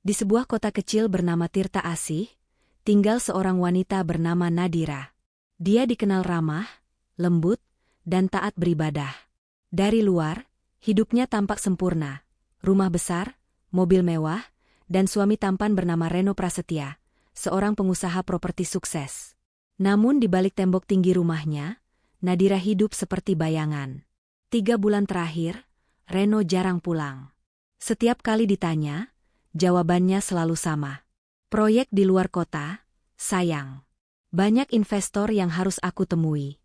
Di sebuah kota kecil bernama Tirta Asih, tinggal seorang wanita bernama Nadira. Dia dikenal ramah, lembut, dan taat beribadah. Dari luar, hidupnya tampak sempurna. Rumah besar, mobil mewah, dan suami tampan bernama Reno Prasetya, seorang pengusaha properti sukses. Namun di balik tembok tinggi rumahnya, Nadira hidup seperti bayangan. 3 bulan terakhir, Reno jarang pulang. Setiap kali ditanya, jawabannya selalu sama. Proyek di luar kota, sayang. Banyak investor yang harus aku temui.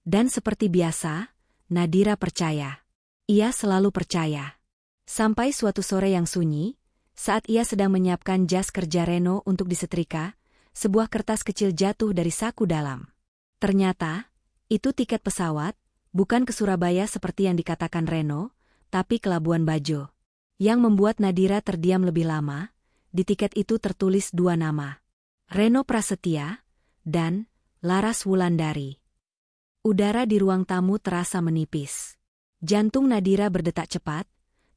Dan seperti biasa, Nadira percaya. Ia selalu percaya. Sampai suatu sore yang sunyi, saat ia sedang menyiapkan jas kerja Reno untuk disetrika, sebuah kertas kecil jatuh dari saku dalam. Ternyata, itu tiket pesawat, bukan ke Surabaya seperti yang dikatakan Reno, tapi ke Labuan Bajo. Yang membuat Nadira terdiam lebih lama, di tiket itu tertulis 2 nama. Reno Prasetya dan Laras Wulandari. Udara di ruang tamu terasa menipis. Jantung Nadira berdetak cepat,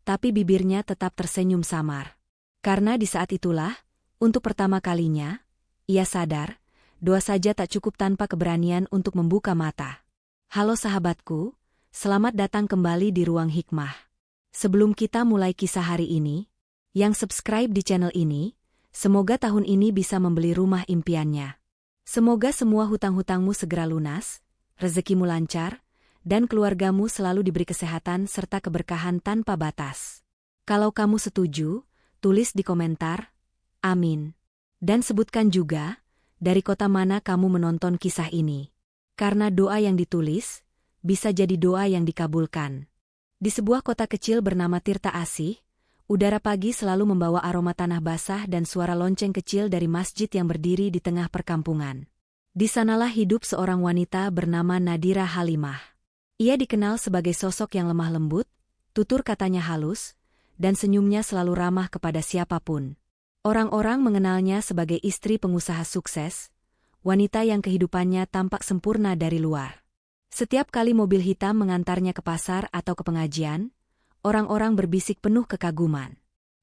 tapi bibirnya tetap tersenyum samar. Karena di saat itulah, untuk pertama kalinya, ia sadar, doa saja tak cukup tanpa keberanian untuk membuka mata. Halo sahabatku, selamat datang kembali di Ruang Hikmah. Sebelum kita mulai kisah hari ini, yang subscribe di channel ini, semoga tahun ini bisa membeli rumah impiannya. Semoga semua hutang-hutangmu segera lunas, rezekimu lancar, dan keluargamu selalu diberi kesehatan serta keberkahan tanpa batas. Kalau kamu setuju, tulis di komentar, amin. Dan sebutkan juga, dari kota mana kamu menonton kisah ini. Karena doa yang ditulis, bisa jadi doa yang dikabulkan. Di sebuah kota kecil bernama Tirta Asih, udara pagi selalu membawa aroma tanah basah dan suara lonceng kecil dari masjid yang berdiri di tengah perkampungan. Di sanalah hidup seorang wanita bernama Nadira Halimah. Ia dikenal sebagai sosok yang lemah lembut, tutur katanya halus, dan senyumnya selalu ramah kepada siapapun. Orang-orang mengenalnya sebagai istri pengusaha sukses, wanita yang kehidupannya tampak sempurna dari luar. Setiap kali mobil hitam mengantarnya ke pasar atau ke pengajian, orang-orang berbisik penuh kekaguman.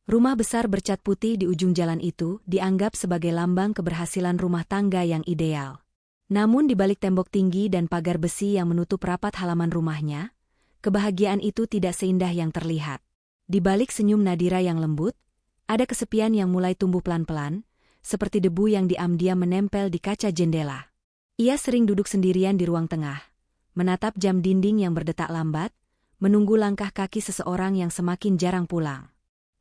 Rumah besar bercat putih di ujung jalan itu dianggap sebagai lambang keberhasilan rumah tangga yang ideal. Namun di balik tembok tinggi dan pagar besi yang menutup rapat halaman rumahnya, kebahagiaan itu tidak seindah yang terlihat. Di balik senyum Nadira yang lembut, ada kesepian yang mulai tumbuh pelan-pelan, seperti debu yang diam-diam menempel di kaca jendela. Ia sering duduk sendirian di ruang tengah, menatap jam dinding yang berdetak lambat, menunggu langkah kaki seseorang yang semakin jarang pulang.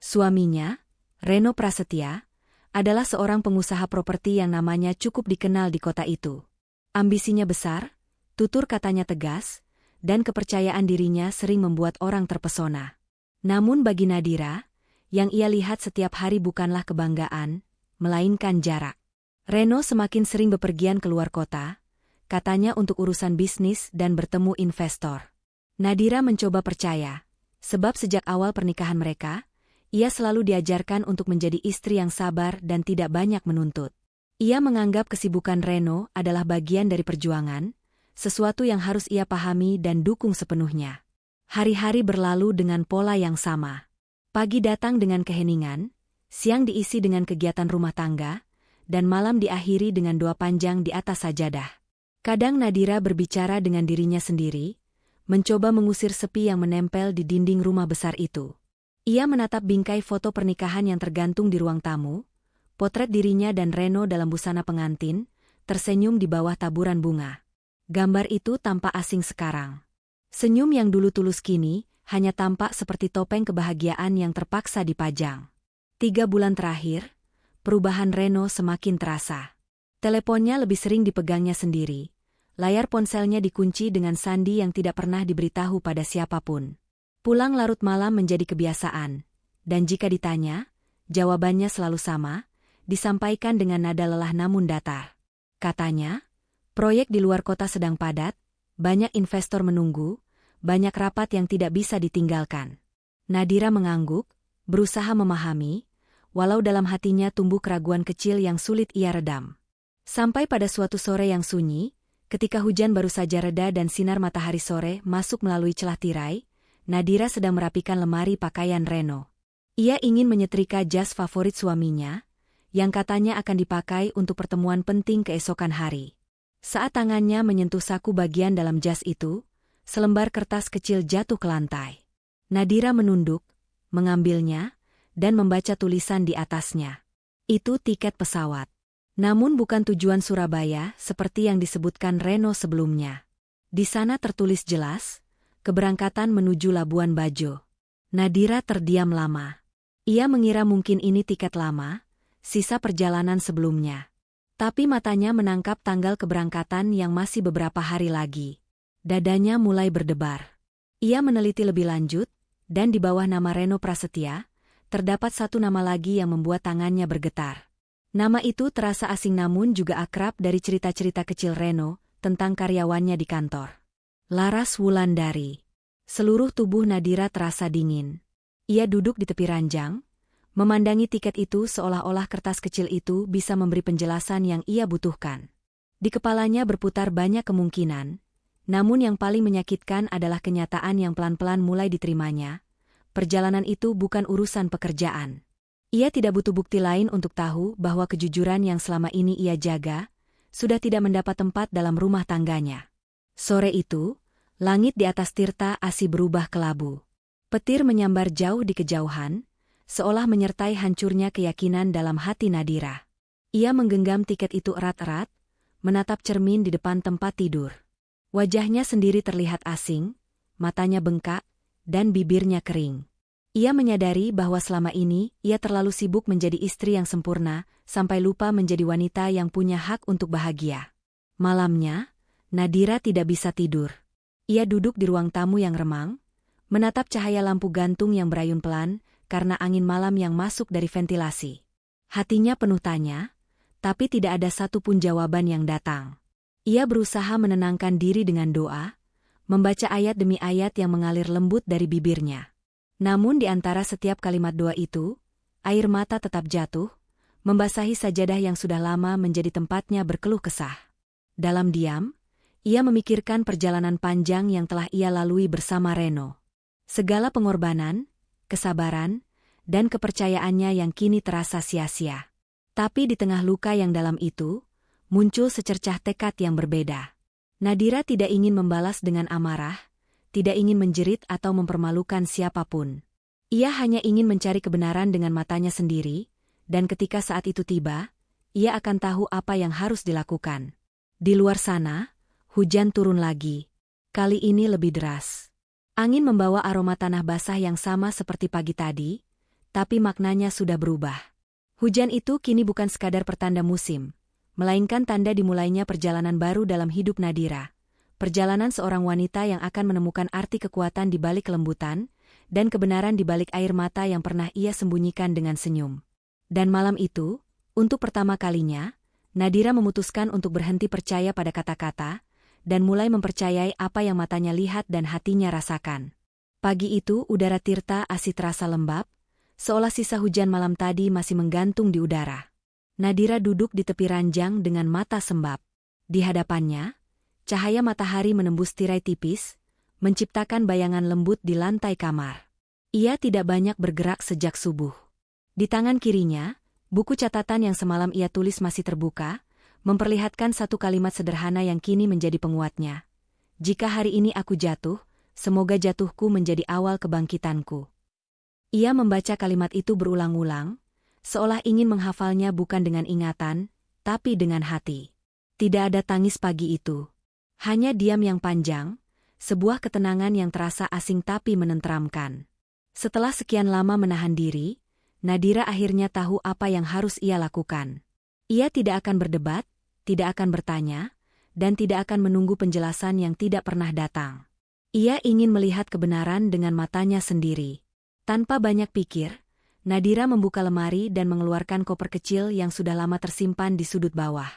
Suaminya, Reno Prasetya, adalah seorang pengusaha properti yang namanya cukup dikenal di kota itu. Ambisinya besar, tutur katanya tegas, dan kepercayaan dirinya sering membuat orang terpesona. Namun bagi Nadira, yang ia lihat setiap hari bukanlah kebanggaan, melainkan jarak. Reno semakin sering bepergian keluar kota, katanya untuk urusan bisnis dan bertemu investor. Nadira mencoba percaya, sebab sejak awal pernikahan mereka, ia selalu diajarkan untuk menjadi istri yang sabar dan tidak banyak menuntut. Ia menganggap kesibukan Reno adalah bagian dari perjuangan, sesuatu yang harus ia pahami dan dukung sepenuhnya. Hari-hari berlalu dengan pola yang sama. Pagi datang dengan keheningan, siang diisi dengan kegiatan rumah tangga, dan malam diakhiri dengan doa panjang di atas sajadah. Kadang Nadira berbicara dengan dirinya sendiri, mencoba mengusir sepi yang menempel di dinding rumah besar itu. Ia menatap bingkai foto pernikahan yang tergantung di ruang tamu, potret dirinya dan Reno dalam busana pengantin, tersenyum di bawah taburan bunga. Gambar itu tampak asing sekarang. Senyum yang dulu tulus kini, hanya tampak seperti topeng kebahagiaan yang terpaksa dipajang. 3 bulan terakhir, perubahan Reno semakin terasa. Teleponnya lebih sering dipegangnya sendiri. Layar ponselnya dikunci dengan sandi yang tidak pernah diberitahu pada siapapun. Pulang larut malam menjadi kebiasaan, dan jika ditanya, jawabannya selalu sama, disampaikan dengan nada lelah namun datar. Katanya, proyek di luar kota sedang padat, banyak investor menunggu, banyak rapat yang tidak bisa ditinggalkan. Nadira mengangguk, berusaha memahami, walau dalam hatinya tumbuh keraguan kecil yang sulit ia redam. Sampai pada suatu sore yang sunyi, ketika hujan baru saja reda dan sinar matahari sore masuk melalui celah tirai, Nadira sedang merapikan lemari pakaian Reno. Ia ingin menyetrika jas favorit suaminya, yang katanya akan dipakai untuk pertemuan penting keesokan hari. Saat tangannya menyentuh saku bagian dalam jas itu, selembar kertas kecil jatuh ke lantai. Nadira menunduk, mengambilnya, dan membaca tulisan di atasnya. Itu tiket pesawat. Namun bukan tujuan Surabaya seperti yang disebutkan Reno sebelumnya. Di sana tertulis jelas, keberangkatan menuju Labuan Bajo. Nadira terdiam lama. Ia mengira mungkin ini tiket lama, sisa perjalanan sebelumnya. Tapi matanya menangkap tanggal keberangkatan yang masih beberapa hari lagi. Dadanya mulai berdebar. Ia meneliti lebih lanjut, dan di bawah nama Reno Prasetya, terdapat satu nama lagi yang membuat tangannya bergetar. Nama itu terasa asing namun juga akrab dari cerita-cerita kecil Reno tentang karyawannya di kantor. Laras Wulandari. Seluruh tubuh Nadira terasa dingin. Ia duduk di tepi ranjang, memandangi tiket itu seolah-olah kertas kecil itu bisa memberi penjelasan yang ia butuhkan. Di kepalanya berputar banyak kemungkinan, namun yang paling menyakitkan adalah kenyataan yang pelan-pelan mulai diterimanya. Perjalanan itu bukan urusan pekerjaan. Ia tidak butuh bukti lain untuk tahu bahwa kejujuran yang selama ini ia jaga, sudah tidak mendapat tempat dalam rumah tangganya. Sore itu, langit di atas Tirta Asi berubah kelabu. Petir menyambar jauh di kejauhan, seolah menyertai hancurnya keyakinan dalam hati Nadira. Ia menggenggam tiket itu erat-erat, menatap cermin di depan tempat tidur. Wajahnya sendiri terlihat asing, matanya bengkak, dan bibirnya kering. Ia menyadari bahwa selama ini ia terlalu sibuk menjadi istri yang sempurna, sampai lupa menjadi wanita yang punya hak untuk bahagia. Malamnya, Nadira tidak bisa tidur. Ia duduk di ruang tamu yang remang, menatap cahaya lampu gantung yang berayun pelan karena angin malam yang masuk dari ventilasi. Hatinya penuh tanya, tapi tidak ada satupun jawaban yang datang. Ia berusaha menenangkan diri dengan doa, membaca ayat demi ayat yang mengalir lembut dari bibirnya. Namun di antara setiap kalimat doa itu, air mata tetap jatuh, membasahi sajadah yang sudah lama menjadi tempatnya berkeluh kesah. Dalam diam, ia memikirkan perjalanan panjang yang telah ia lalui bersama Reno. Segala pengorbanan, kesabaran, dan kepercayaannya yang kini terasa sia-sia. Tapi di tengah luka yang dalam itu, muncul secercah tekad yang berbeda. Nadira tidak ingin membalas dengan amarah, tidak ingin menjerit atau mempermalukan siapapun. Ia hanya ingin mencari kebenaran dengan matanya sendiri, dan ketika saat itu tiba, ia akan tahu apa yang harus dilakukan. Di luar sana, hujan turun lagi. Kali ini lebih deras. Angin membawa aroma tanah basah yang sama seperti pagi tadi, tapi maknanya sudah berubah. Hujan itu kini bukan sekadar pertanda musim, melainkan tanda dimulainya perjalanan baru dalam hidup Nadira. Perjalanan seorang wanita yang akan menemukan arti kekuatan di balik kelembutan, dan kebenaran di balik air mata yang pernah ia sembunyikan dengan senyum. Dan malam itu, untuk pertama kalinya, Nadira memutuskan untuk berhenti percaya pada kata-kata, dan mulai mempercayai apa yang matanya lihat dan hatinya rasakan. Pagi itu udara Tirta Asi terasa lembab, seolah sisa hujan malam tadi masih menggantung di udara. Nadira duduk di tepi ranjang dengan mata sembab. Di hadapannya, cahaya matahari menembus tirai tipis, menciptakan bayangan lembut di lantai kamar. Ia tidak banyak bergerak sejak subuh. Di tangan kirinya, buku catatan yang semalam ia tulis masih terbuka, memperlihatkan satu kalimat sederhana yang kini menjadi penguatnya. Jika hari ini aku jatuh, semoga jatuhku menjadi awal kebangkitanku. Ia membaca kalimat itu berulang-ulang, seolah ingin menghafalnya bukan dengan ingatan, tapi dengan hati. Tidak ada tangis pagi itu. Hanya diam yang panjang, sebuah ketenangan yang terasa asing tapi menenteramkan. Setelah sekian lama menahan diri, Nadira akhirnya tahu apa yang harus ia lakukan. Ia tidak akan berdebat, tidak akan bertanya, dan tidak akan menunggu penjelasan yang tidak pernah datang. Ia ingin melihat kebenaran dengan matanya sendiri. Tanpa banyak pikir, Nadira membuka lemari dan mengeluarkan koper kecil yang sudah lama tersimpan di sudut bawah.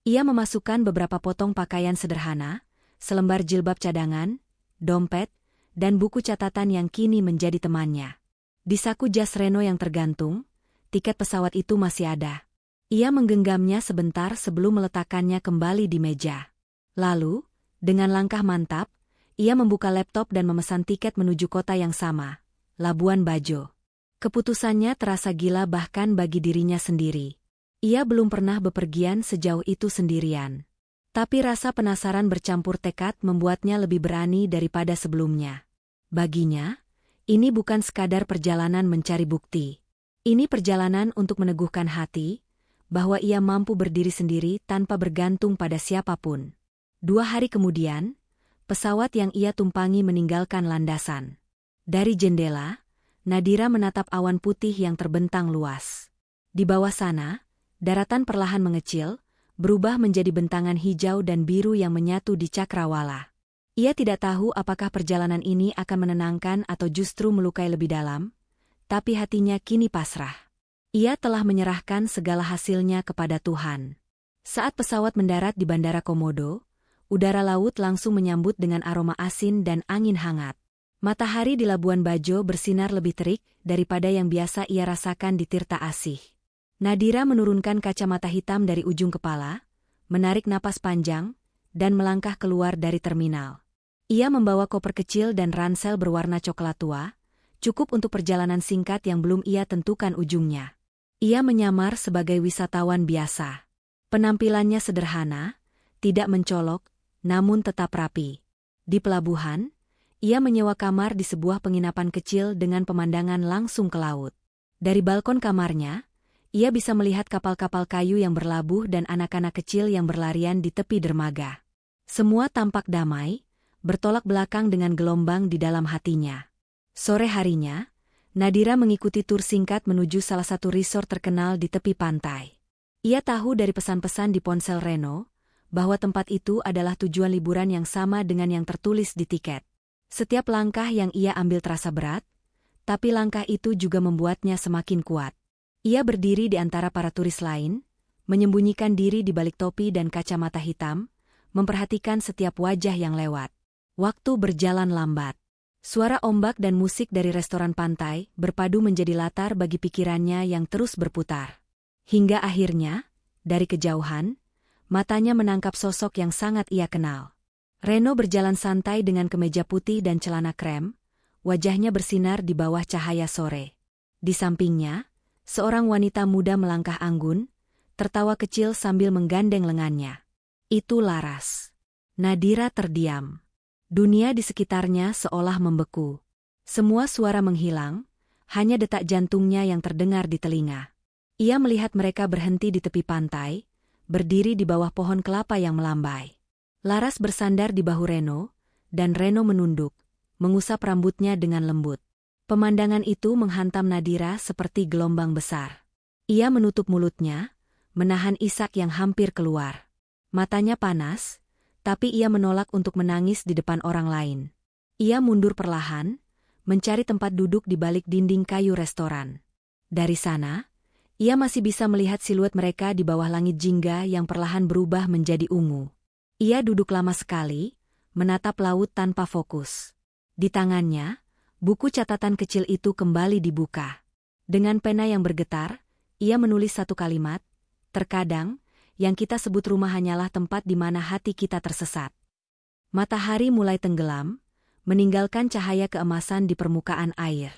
Ia memasukkan beberapa potong pakaian sederhana, selembar jilbab cadangan, dompet, dan buku catatan yang kini menjadi temannya. Di saku jas Reno yang tergantung, tiket pesawat itu masih ada. Ia menggenggamnya sebentar sebelum meletakkannya kembali di meja. Lalu, dengan langkah mantap, ia membuka laptop dan memesan tiket menuju kota yang sama, Labuan Bajo. Keputusannya terasa gila bahkan bagi dirinya sendiri. Ia belum pernah bepergian sejauh itu sendirian. Tapi rasa penasaran bercampur tekad membuatnya lebih berani daripada sebelumnya. Baginya, ini bukan sekadar perjalanan mencari bukti. Ini perjalanan untuk meneguhkan hati, bahwa ia mampu berdiri sendiri tanpa bergantung pada siapapun. 2 hari kemudian, pesawat yang ia tumpangi meninggalkan landasan. Dari jendela, Nadira menatap awan putih yang terbentang luas. Di bawah sana, daratan perlahan mengecil, berubah menjadi bentangan hijau dan biru yang menyatu di cakrawala. Ia tidak tahu apakah perjalanan ini akan menenangkan atau justru melukai lebih dalam, tapi hatinya kini pasrah. Ia telah menyerahkan segala hasilnya kepada Tuhan. Saat pesawat mendarat di Bandara Komodo, udara laut langsung menyambut dengan aroma asin dan angin hangat. Matahari di Labuan Bajo bersinar lebih terik daripada yang biasa ia rasakan di Tirta Asih. Nadira menurunkan kacamata hitam dari ujung kepala, menarik napas panjang, dan melangkah keluar dari terminal. Ia membawa koper kecil dan ransel berwarna coklat tua, cukup untuk perjalanan singkat yang belum ia tentukan ujungnya. Ia menyamar sebagai wisatawan biasa. Penampilannya sederhana, tidak mencolok, namun tetap rapi. Di pelabuhan, ia menyewa kamar di sebuah penginapan kecil dengan pemandangan langsung ke laut. Dari balkon kamarnya, ia bisa melihat kapal-kapal kayu yang berlabuh dan anak-anak kecil yang berlarian di tepi dermaga. Semua tampak damai, bertolak belakang dengan gelombang di dalam hatinya. Sore harinya, Nadira mengikuti tur singkat menuju salah satu resort terkenal di tepi pantai. Ia tahu dari pesan-pesan di ponsel Reno, bahwa tempat itu adalah tujuan liburan yang sama dengan yang tertulis di tiket. Setiap langkah yang ia ambil terasa berat, tapi langkah itu juga membuatnya semakin kuat. Ia berdiri di antara para turis lain, menyembunyikan diri di balik topi dan kacamata hitam, memperhatikan setiap wajah yang lewat. Waktu berjalan lambat. Suara ombak dan musik dari restoran pantai berpadu menjadi latar bagi pikirannya yang terus berputar. Hingga akhirnya, dari kejauhan, matanya menangkap sosok yang sangat ia kenal. Reno berjalan santai dengan kemeja putih dan celana krem, wajahnya bersinar di bawah cahaya sore. Di sampingnya, seorang wanita muda melangkah anggun, tertawa kecil sambil menggandeng lengannya. Itu Laras. Nadira terdiam. Dunia di sekitarnya seolah membeku. Semua suara menghilang, hanya detak jantungnya yang terdengar di telinga. Ia melihat mereka berhenti di tepi pantai, berdiri di bawah pohon kelapa yang melambai. Laras bersandar di bahu Reno, dan Reno menunduk, mengusap rambutnya dengan lembut. Pemandangan itu menghantam Nadira seperti gelombang besar. Ia menutup mulutnya, menahan isak yang hampir keluar. Matanya panas, tapi ia menolak untuk menangis di depan orang lain. Ia mundur perlahan, mencari tempat duduk di balik dinding kayu restoran. Dari sana, ia masih bisa melihat siluet mereka di bawah langit jingga yang perlahan berubah menjadi ungu. Ia duduk lama sekali, menatap laut tanpa fokus. Di tangannya, buku catatan kecil itu kembali dibuka. Dengan pena yang bergetar, ia menulis satu kalimat, "Terkadang, yang kita sebut rumah hanyalah tempat di mana hati kita tersesat." Matahari mulai tenggelam, meninggalkan cahaya keemasan di permukaan air.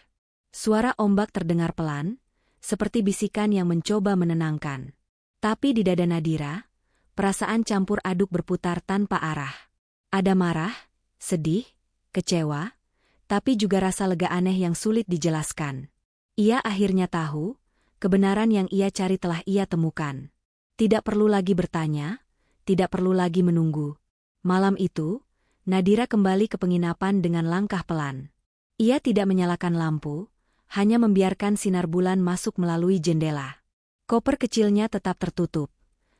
Suara ombak terdengar pelan, seperti bisikan yang mencoba menenangkan. Tapi di dada Nadira, perasaan campur aduk berputar tanpa arah. Ada marah, sedih, kecewa, tapi juga rasa lega aneh yang sulit dijelaskan. Ia akhirnya tahu, kebenaran yang ia cari telah ia temukan. Tidak perlu lagi bertanya, tidak perlu lagi menunggu. Malam itu, Nadira kembali ke penginapan dengan langkah pelan. Ia tidak menyalakan lampu, hanya membiarkan sinar bulan masuk melalui jendela. Koper kecilnya tetap tertutup,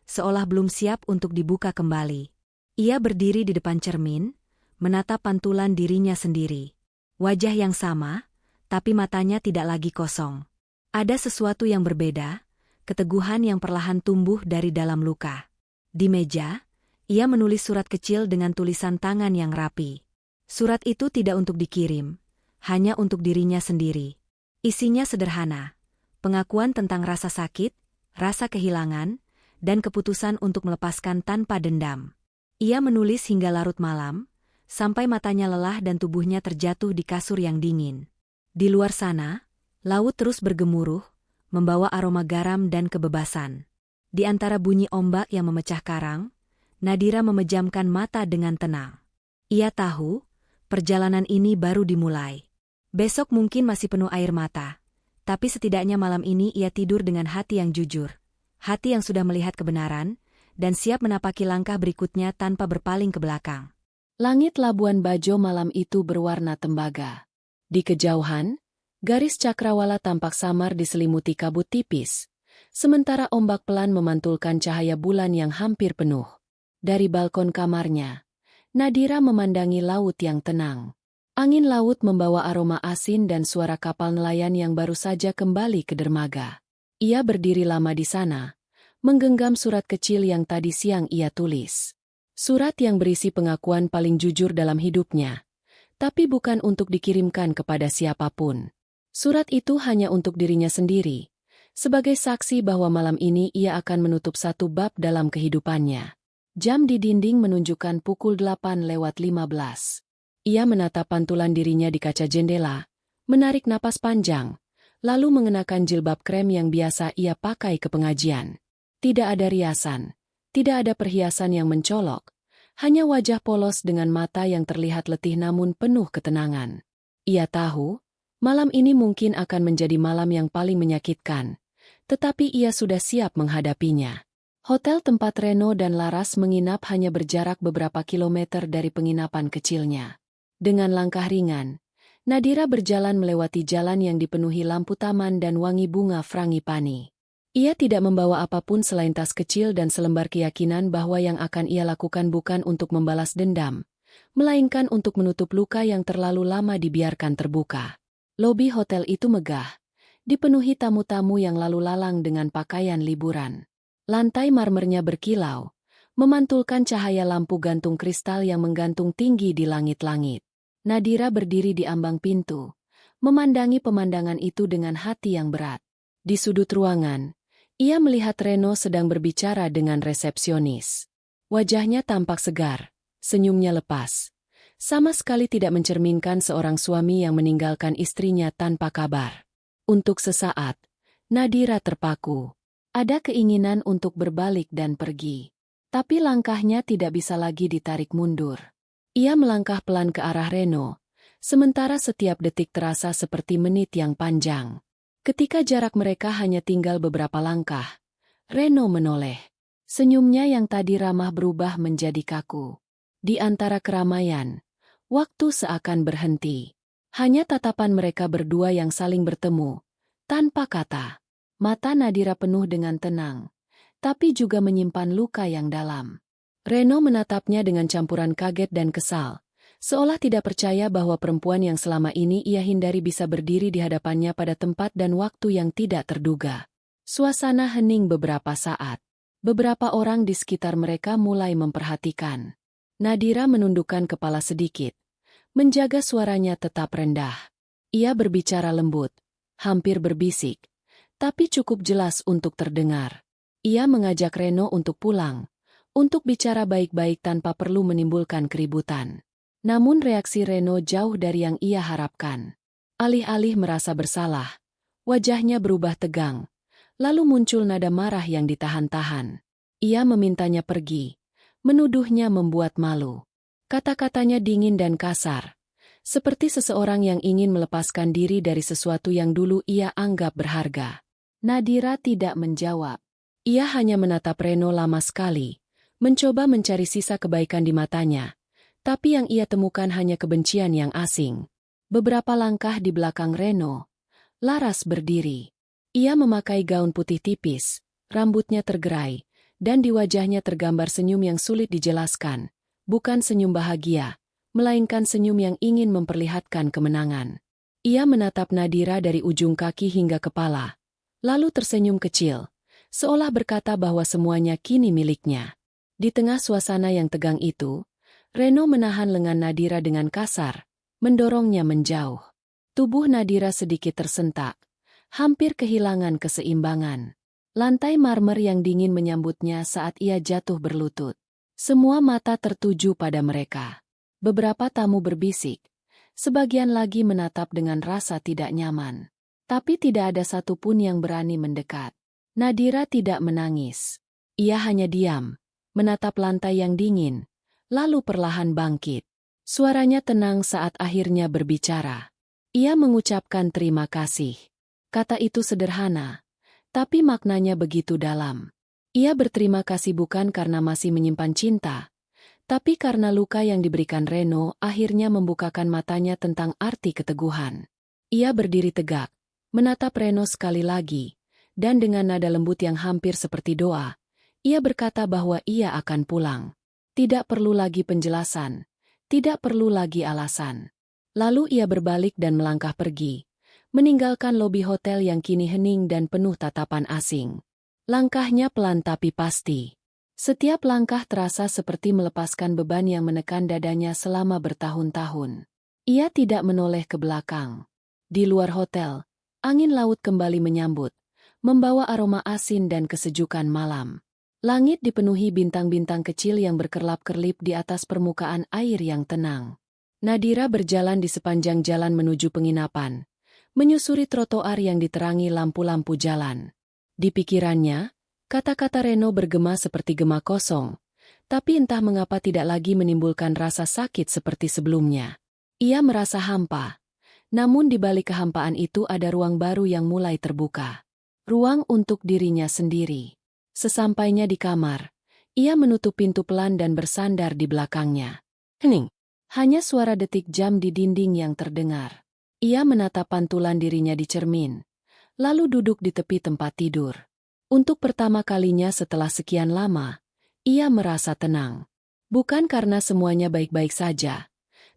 seolah belum siap untuk dibuka kembali. Ia berdiri di depan cermin, menatap pantulan dirinya sendiri. Wajah yang sama, tapi matanya tidak lagi kosong. Ada sesuatu yang berbeda, keteguhan yang perlahan tumbuh dari dalam luka. Di meja, ia menulis surat kecil dengan tulisan tangan yang rapi. Surat itu tidak untuk dikirim, hanya untuk dirinya sendiri. Isinya sederhana, pengakuan tentang rasa sakit, rasa kehilangan, dan keputusan untuk melepaskan tanpa dendam. Ia menulis hingga larut malam, sampai matanya lelah dan tubuhnya terjatuh di kasur yang dingin. Di luar sana, Laut terus bergemuruh, membawa aroma garam dan kebebasan. Di antara bunyi ombak yang memecah karang, Nadira memejamkan mata dengan tenang. Ia tahu, perjalanan ini baru dimulai. Besok mungkin masih penuh air mata, tapi setidaknya malam ini ia tidur dengan hati yang jujur, hati yang sudah melihat kebenaran, dan siap menapaki langkah berikutnya tanpa berpaling ke belakang. Langit Labuan Bajo malam itu berwarna tembaga. Di kejauhan, garis cakrawala tampak samar diselimuti kabut tipis, sementara ombak pelan memantulkan cahaya bulan yang hampir penuh. Dari balkon kamarnya, Nadira memandangi laut yang tenang. Angin laut membawa aroma asin dan suara kapal nelayan yang baru saja kembali ke dermaga. Ia berdiri lama di sana, menggenggam surat kecil yang tadi siang ia tulis. Surat yang berisi pengakuan paling jujur dalam hidupnya, tapi bukan untuk dikirimkan kepada siapapun. Surat itu hanya untuk dirinya sendiri, sebagai saksi bahwa malam ini ia akan menutup satu bab dalam kehidupannya. Jam di dinding menunjukkan pukul 8:15. Ia menatap pantulan dirinya di kaca jendela, menarik napas panjang, lalu mengenakan jilbab krem yang biasa ia pakai ke pengajian. Tidak ada riasan, tidak ada perhiasan yang mencolok, hanya wajah polos dengan mata yang terlihat letih namun penuh ketenangan. Ia tahu, malam ini mungkin akan menjadi malam yang paling menyakitkan, tetapi ia sudah siap menghadapinya. Hotel tempat Reno dan Laras menginap hanya berjarak beberapa kilometer dari penginapan kecilnya. Dengan langkah ringan, Nadira berjalan melewati jalan yang dipenuhi lampu taman dan wangi bunga frangipani. Ia tidak membawa apapun selain tas kecil dan selembar keyakinan bahwa yang akan ia lakukan bukan untuk membalas dendam, melainkan untuk menutup luka yang terlalu lama dibiarkan terbuka. Lobi hotel itu megah, dipenuhi tamu-tamu yang lalu lalang dengan pakaian liburan. Lantai marmernya berkilau, memantulkan cahaya lampu gantung kristal yang menggantung tinggi di langit-langit. Nadira berdiri di ambang pintu, memandangi pemandangan itu dengan hati yang berat. Di sudut ruangan, ia melihat Reno sedang berbicara dengan resepsionis. Wajahnya tampak segar, senyumnya lepas. Sama sekali tidak mencerminkan seorang suami yang meninggalkan istrinya tanpa kabar. Untuk sesaat, Nadira terpaku. Ada keinginan untuk berbalik dan pergi. Tapi langkahnya tidak bisa lagi ditarik mundur. Ia melangkah pelan ke arah Reno, sementara setiap detik terasa seperti menit yang panjang. Ketika jarak mereka hanya tinggal beberapa langkah, Reno menoleh. Senyumnya yang tadi ramah berubah menjadi kaku. Di antara keramaian, waktu seakan berhenti. Hanya tatapan mereka berdua yang saling bertemu, tanpa kata. Mata Nadira penuh dengan tenang, tapi juga menyimpan luka yang dalam. Reno menatapnya dengan campuran kaget dan kesal, seolah tidak percaya bahwa perempuan yang selama ini ia hindari bisa berdiri di hadapannya pada tempat dan waktu yang tidak terduga. Suasana hening beberapa saat. Beberapa orang di sekitar mereka mulai memperhatikan. Nadira menundukkan kepala sedikit, menjaga suaranya tetap rendah. Ia berbicara lembut, hampir berbisik, tapi cukup jelas untuk terdengar. Ia mengajak Reno untuk pulang, untuk bicara baik-baik tanpa perlu menimbulkan keributan. Namun reaksi Reno jauh dari yang ia harapkan. Alih-alih merasa bersalah, wajahnya berubah tegang, lalu muncul nada marah yang ditahan-tahan. Ia memintanya pergi, menuduhnya membuat malu. Kata-katanya dingin dan kasar, seperti seseorang yang ingin melepaskan diri dari sesuatu yang dulu ia anggap berharga. Nadira tidak menjawab. Ia hanya menatap Reno lama sekali, mencoba mencari sisa kebaikan di matanya, tapi yang ia temukan hanya kebencian yang asing. Beberapa langkah di belakang Reno, Laras berdiri. Ia memakai gaun putih tipis, rambutnya tergerai, dan di wajahnya tergambar senyum yang sulit dijelaskan, bukan senyum bahagia, melainkan senyum yang ingin memperlihatkan kemenangan. Ia menatap Nadira dari ujung kaki hingga kepala, lalu tersenyum kecil, seolah berkata bahwa semuanya kini miliknya. Di tengah suasana yang tegang itu, Reno menahan lengan Nadira dengan kasar, mendorongnya menjauh. Tubuh Nadira sedikit tersentak, hampir kehilangan keseimbangan. Lantai marmer yang dingin menyambutnya saat ia jatuh berlutut. Semua mata tertuju pada mereka. Beberapa tamu berbisik, sebagian lagi menatap dengan rasa tidak nyaman. Tapi tidak ada satupun yang berani mendekat. Nadira tidak menangis. Ia hanya diam, menatap lantai yang dingin, lalu perlahan bangkit. Suaranya tenang saat akhirnya berbicara. Ia mengucapkan terima kasih. Kata itu sederhana, tapi maknanya begitu dalam. Ia berterima kasih bukan karena masih menyimpan cinta, tapi karena luka yang diberikan Reno akhirnya membukakan matanya tentang arti keteguhan. Ia berdiri tegak, menatap Reno sekali lagi, dan dengan nada lembut yang hampir seperti doa, ia berkata bahwa ia akan pulang. Tidak perlu lagi penjelasan, tidak perlu lagi alasan. Lalu ia berbalik dan melangkah pergi, meninggalkan lobi hotel yang kini hening dan penuh tatapan asing. Langkahnya pelan tapi pasti. Setiap langkah terasa seperti melepaskan beban yang menekan dadanya selama bertahun-tahun. Ia tidak menoleh ke belakang. Di luar hotel, angin laut kembali menyambut, membawa aroma asin dan kesejukan malam. Langit dipenuhi bintang-bintang kecil yang berkerlap-kerlip di atas permukaan air yang tenang. Nadira berjalan di sepanjang jalan menuju penginapan, menyusuri trotoar yang diterangi lampu-lampu jalan. Di pikirannya, kata-kata Reno bergema seperti gema kosong, tapi entah mengapa tidak lagi menimbulkan rasa sakit seperti sebelumnya. Ia merasa hampa, namun di balik kehampaan itu ada ruang baru yang mulai terbuka. Ruang untuk dirinya sendiri. Sesampainya di kamar, ia menutup pintu pelan dan bersandar di belakangnya. Hening. Hanya suara detik jam di dinding yang terdengar. Ia menatap pantulan dirinya di cermin, lalu duduk di tepi tempat tidur. Untuk pertama kalinya setelah sekian lama, ia merasa tenang. Bukan karena semuanya baik-baik saja,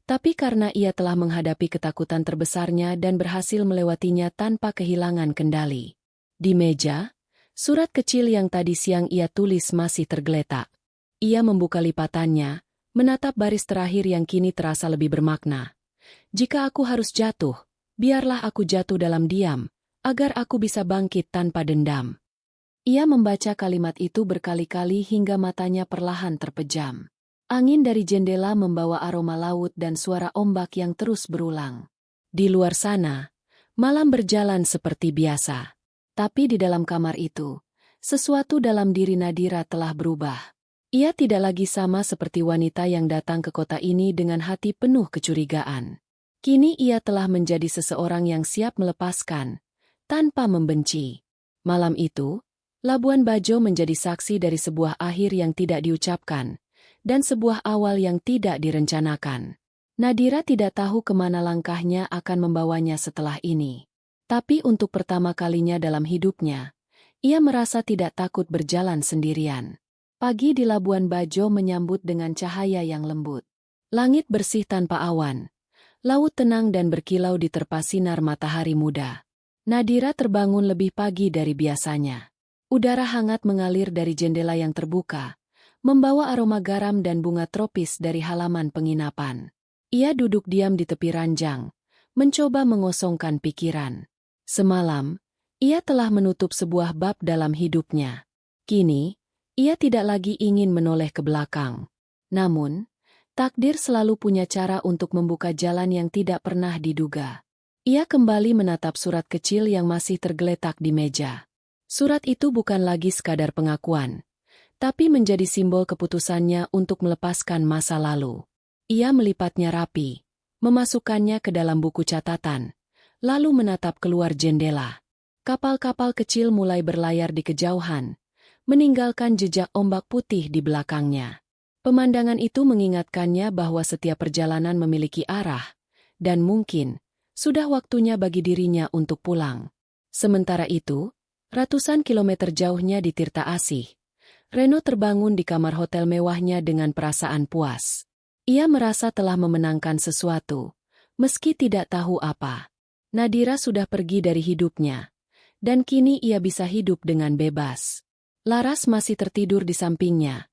tapi karena ia telah menghadapi ketakutan terbesarnya dan berhasil melewatinya tanpa kehilangan kendali. Di meja, surat kecil yang tadi siang ia tulis masih tergeletak. Ia membuka lipatannya, menatap baris terakhir yang kini terasa lebih bermakna. Jika aku harus jatuh, biarlah aku jatuh dalam diam, agar aku bisa bangkit tanpa dendam. Ia membaca kalimat itu berkali-kali hingga matanya perlahan terpejam. Angin dari jendela membawa aroma laut dan suara ombak yang terus berulang. Di luar sana, malam berjalan seperti biasa. Tapi di dalam kamar itu, sesuatu dalam diri Nadira telah berubah. Ia tidak lagi sama seperti wanita yang datang ke kota ini dengan hati penuh kecurigaan. Kini ia telah menjadi seseorang yang siap melepaskan, tanpa membenci. Malam itu, Labuan Bajo menjadi saksi dari sebuah akhir yang tidak diucapkan, dan sebuah awal yang tidak direncanakan. Nadira tidak tahu kemana langkahnya akan membawanya setelah ini. Tapi untuk pertama kalinya dalam hidupnya, ia merasa tidak takut berjalan sendirian. Pagi di Labuan Bajo menyambut dengan cahaya yang lembut. Langit bersih tanpa awan. Laut tenang dan berkilau diterpa sinar matahari muda. Nadira terbangun lebih pagi dari biasanya. Udara hangat mengalir dari jendela yang terbuka, membawa aroma garam dan bunga tropis dari halaman penginapan. Ia duduk diam di tepi ranjang, mencoba mengosongkan pikiran. Semalam, ia telah menutup sebuah bab dalam hidupnya. Kini, ia tidak lagi ingin menoleh ke belakang. Namun, takdir selalu punya cara untuk membuka jalan yang tidak pernah diduga. Ia kembali menatap surat kecil yang masih tergeletak di meja. Surat itu bukan lagi sekadar pengakuan, tapi menjadi simbol keputusannya untuk melepaskan masa lalu. Ia melipatnya rapi, memasukkannya ke dalam buku catatan, lalu menatap keluar jendela. Kapal-kapal kecil mulai berlayar di kejauhan, meninggalkan jejak ombak putih di belakangnya. Pemandangan itu mengingatkannya bahwa setiap perjalanan memiliki arah, dan mungkin, sudah waktunya bagi dirinya untuk pulang. Sementara itu, ratusan kilometer jauhnya di Tirta Asih, Reno terbangun di kamar hotel mewahnya dengan perasaan puas. Ia merasa telah memenangkan sesuatu, meski tidak tahu apa. Nadira sudah pergi dari hidupnya, dan kini ia bisa hidup dengan bebas. Laras masih tertidur di sampingnya,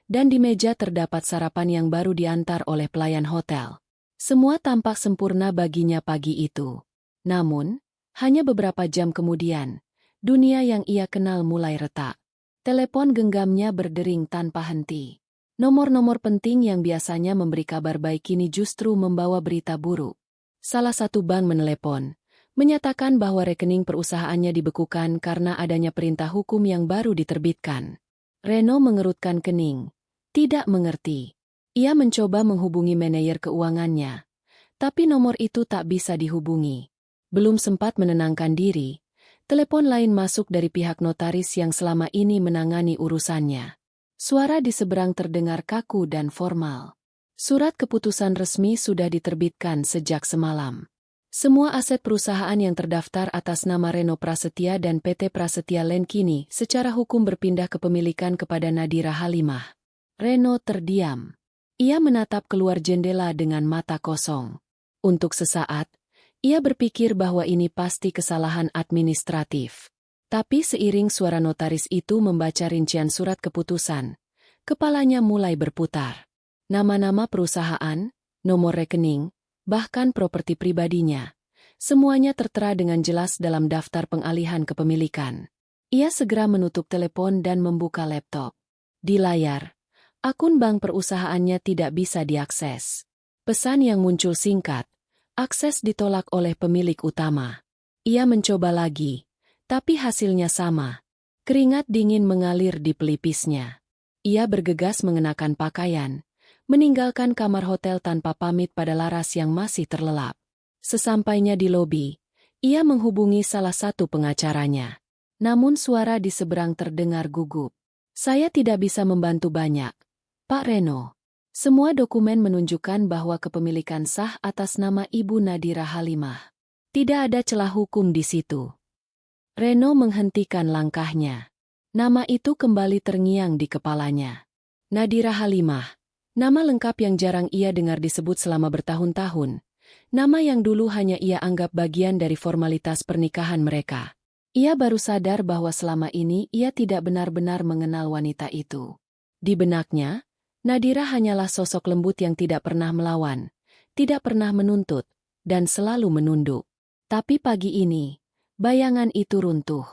dan di meja terdapat sarapan yang baru diantar oleh pelayan hotel. Semua tampak sempurna baginya pagi itu. Namun, hanya beberapa jam kemudian, dunia yang ia kenal mulai retak. Telepon genggamnya berdering tanpa henti. Nomor-nomor penting yang biasanya memberi kabar baik kini justru membawa berita buruk. Salah satu bank menelepon, menyatakan bahwa rekening perusahaannya dibekukan karena adanya perintah hukum yang baru diterbitkan. Reno mengerutkan kening. Tidak mengerti. Ia mencoba menghubungi manajer keuangannya, tapi nomor itu tak bisa dihubungi. Belum sempat menenangkan diri, telepon lain masuk dari pihak notaris yang selama ini menangani urusannya. Suara di seberang terdengar kaku dan formal. Surat keputusan resmi sudah diterbitkan sejak semalam. Semua aset perusahaan yang terdaftar atas nama Reno Prasetya dan PT Prasetya Land kini secara hukum berpindah kepemilikan kepada Nadira Halimah. Reno terdiam. Ia menatap keluar jendela dengan mata kosong. Untuk sesaat, ia berpikir bahwa ini pasti kesalahan administratif. Tapi seiring suara notaris itu membaca rincian surat keputusan, kepalanya mulai berputar. Nama-nama perusahaan, nomor rekening, bahkan properti pribadinya, semuanya tertera dengan jelas dalam daftar pengalihan kepemilikan. Ia segera menutup telepon dan membuka laptop. Di layar, akun bank perusahaannya tidak bisa diakses. Pesan yang muncul singkat, akses ditolak oleh pemilik utama. Ia mencoba lagi, tapi hasilnya sama. Keringat dingin mengalir di pelipisnya. Ia bergegas mengenakan pakaian, meninggalkan kamar hotel tanpa pamit pada Laras yang masih terlelap. Sesampainya di lobi, ia menghubungi salah satu pengacaranya. Namun suara di seberang terdengar gugup. "Saya tidak bisa membantu banyak, Pak Reno. Semua dokumen menunjukkan bahwa kepemilikan sah atas nama Ibu Nadira Halimah. Tidak ada celah hukum di situ." Reno menghentikan langkahnya. Nama itu kembali terngiang di kepalanya. Nadira Halimah, nama lengkap yang jarang ia dengar disebut selama bertahun-tahun. Nama yang dulu hanya ia anggap bagian dari formalitas pernikahan mereka. Ia baru sadar bahwa selama ini ia tidak benar-benar mengenal wanita itu. Di benaknya, Nadira hanyalah sosok lembut yang tidak pernah melawan, tidak pernah menuntut, dan selalu menunduk. Tapi pagi ini, bayangan itu runtuh.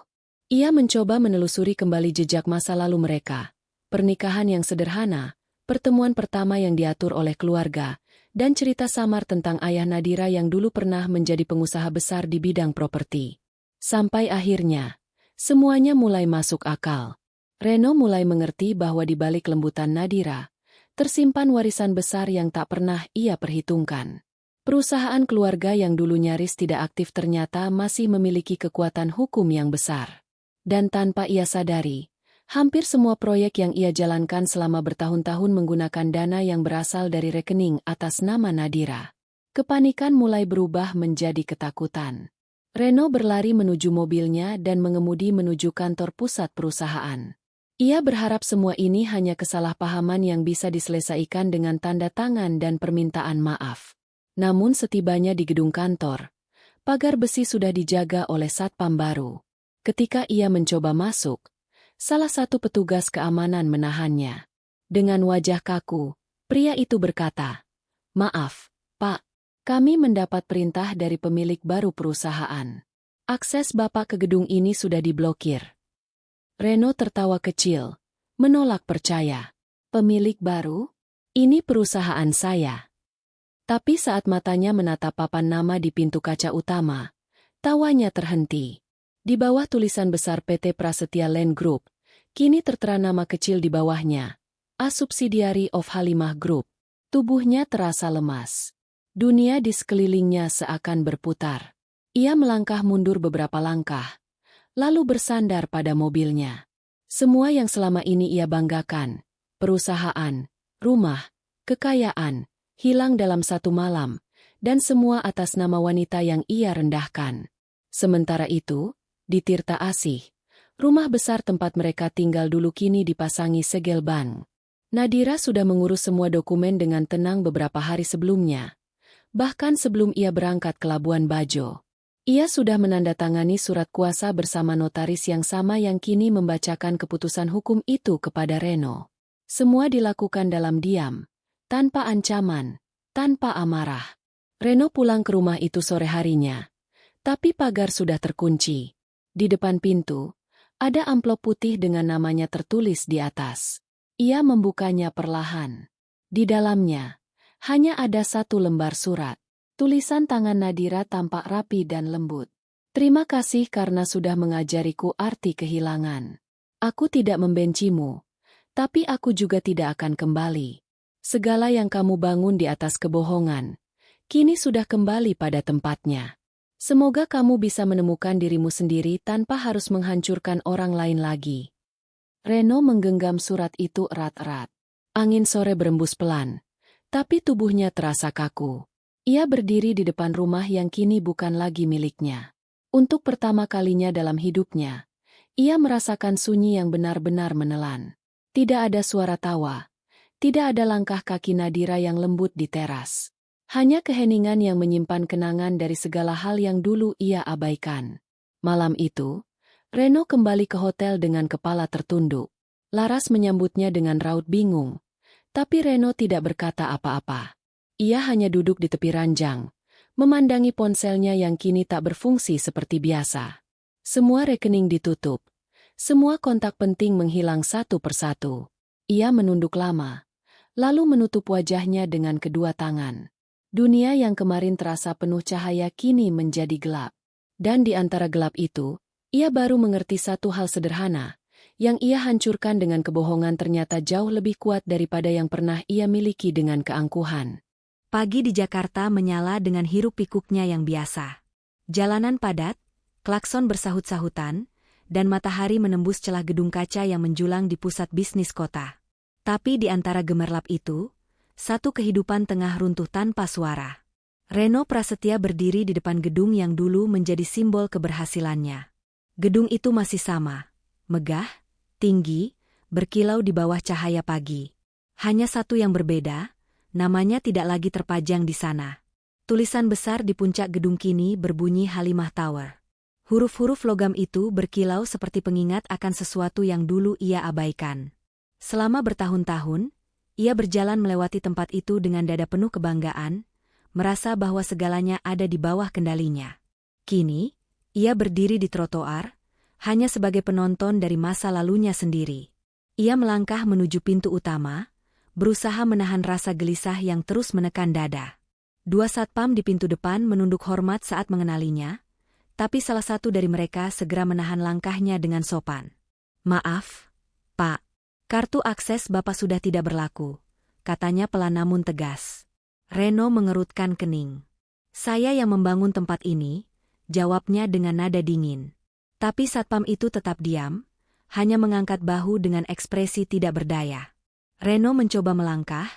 Ia mencoba menelusuri kembali jejak masa lalu mereka. Pernikahan yang sederhana, pertemuan pertama yang diatur oleh keluarga, dan cerita samar tentang ayah Nadira yang dulu pernah menjadi pengusaha besar di bidang properti. Sampai akhirnya, semuanya mulai masuk akal. Reno mulai mengerti bahwa di balik lembutan Nadira, tersimpan warisan besar yang tak pernah ia perhitungkan. Perusahaan keluarga yang dulu nyaris tidak aktif ternyata masih memiliki kekuatan hukum yang besar. Dan tanpa ia sadari, hampir semua proyek yang ia jalankan selama bertahun-tahun menggunakan dana yang berasal dari rekening atas nama Nadira. Kepanikan mulai berubah menjadi ketakutan. Reno berlari menuju mobilnya dan mengemudi menuju kantor pusat perusahaan. Ia berharap semua ini hanya kesalahpahaman yang bisa diselesaikan dengan tanda tangan dan permintaan maaf. Namun setibanya di gedung kantor, pagar besi sudah dijaga oleh satpam baru. Ketika ia mencoba masuk, salah satu petugas keamanan menahannya. Dengan wajah kaku, pria itu berkata, "Maaf, Pak, kami mendapat perintah dari pemilik baru perusahaan. Akses Bapak ke gedung ini sudah diblokir." Reno tertawa kecil, menolak percaya. "Pemilik baru? Ini perusahaan saya." Tapi saat matanya menatap papan nama di pintu kaca utama, tawanya terhenti. Di bawah tulisan besar PT Prasetya Land Group, kini tertera nama kecil di bawahnya, A Subsidiary of Halimah Group. Tubuhnya terasa lemas. Dunia di sekelilingnya seakan berputar. Ia melangkah mundur beberapa langkah, lalu bersandar pada mobilnya. Semua yang selama ini ia banggakan, perusahaan, rumah, kekayaan, hilang dalam satu malam, dan semua atas nama wanita yang ia rendahkan. Sementara itu, di Tirta Asih, rumah besar tempat mereka tinggal dulu kini dipasangi segel bank. Nadira sudah mengurus semua dokumen dengan tenang beberapa hari sebelumnya. Bahkan sebelum ia berangkat ke Labuan Bajo, ia sudah menandatangani surat kuasa bersama notaris yang sama yang kini membacakan keputusan hukum itu kepada Reno. Semua dilakukan dalam diam, tanpa ancaman, tanpa amarah. Reno pulang ke rumah itu sore harinya, tapi pagar sudah terkunci. Di depan pintu, ada amplop putih dengan namanya tertulis di atas. Ia membukanya perlahan. Di dalamnya, hanya ada satu lembar surat. Tulisan tangan Nadira tampak rapi dan lembut. Terima kasih karena sudah mengajariku arti kehilangan. Aku tidak membencimu, tapi aku juga tidak akan kembali. Segala yang kamu bangun di atas kebohongan, kini sudah kembali pada tempatnya. Semoga kamu bisa menemukan dirimu sendiri tanpa harus menghancurkan orang lain lagi. Reno menggenggam surat itu erat-erat. Angin sore berembus pelan, tapi tubuhnya terasa kaku. Ia berdiri di depan rumah yang kini bukan lagi miliknya. Untuk pertama kalinya dalam hidupnya, ia merasakan sunyi yang benar-benar menelan. Tidak ada suara tawa, tidak ada langkah kaki Nadira yang lembut di teras. Hanya keheningan yang menyimpan kenangan dari segala hal yang dulu ia abaikan. Malam itu, Reno kembali ke hotel dengan kepala tertunduk. Laras menyambutnya dengan raut bingung, tapi Reno tidak berkata apa-apa. Ia hanya duduk di tepi ranjang, memandangi ponselnya yang kini tak berfungsi seperti biasa. Semua rekening ditutup. Semua kontak penting menghilang satu persatu. Ia menunduk lama, lalu menutup wajahnya dengan kedua tangan. Dunia yang kemarin terasa penuh cahaya kini menjadi gelap. Dan di antara gelap itu, ia baru mengerti satu hal sederhana. Yang ia hancurkan dengan kebohongan ternyata jauh lebih kuat daripada yang pernah ia miliki dengan keangkuhan. Pagi di Jakarta menyala dengan hiruk-pikuknya yang biasa. Jalanan padat, klakson bersahut-sahutan, dan matahari menembus celah gedung kaca yang menjulang di pusat bisnis kota. Tapi di antara gemerlap itu, satu kehidupan tengah runtuh tanpa suara. Reno Prasetya berdiri di depan gedung yang dulu menjadi simbol keberhasilannya. Gedung itu masih sama, megah, tinggi, berkilau di bawah cahaya pagi. Hanya satu yang berbeda, namanya tidak lagi terpajang di sana. Tulisan besar di puncak gedung kini berbunyi Halimah Tower. Huruf-huruf logam itu berkilau seperti pengingat akan sesuatu yang dulu ia abaikan. Selama bertahun-tahun, ia berjalan melewati tempat itu dengan dada penuh kebanggaan, merasa bahwa segalanya ada di bawah kendalinya. Kini, ia berdiri di trotoar, hanya sebagai penonton dari masa lalunya sendiri. Ia melangkah menuju pintu utama, berusaha menahan rasa gelisah yang terus menekan dada. Dua satpam di pintu depan menunduk hormat saat mengenalinya, tapi salah satu dari mereka segera menahan langkahnya dengan sopan. "Maaf, Pak. Kartu akses Bapak sudah tidak berlaku," katanya pelan namun tegas. Reno mengerutkan kening. "Saya yang membangun tempat ini," jawabnya dengan nada dingin. Tapi satpam itu tetap diam, hanya mengangkat bahu dengan ekspresi tidak berdaya. Reno mencoba melangkah,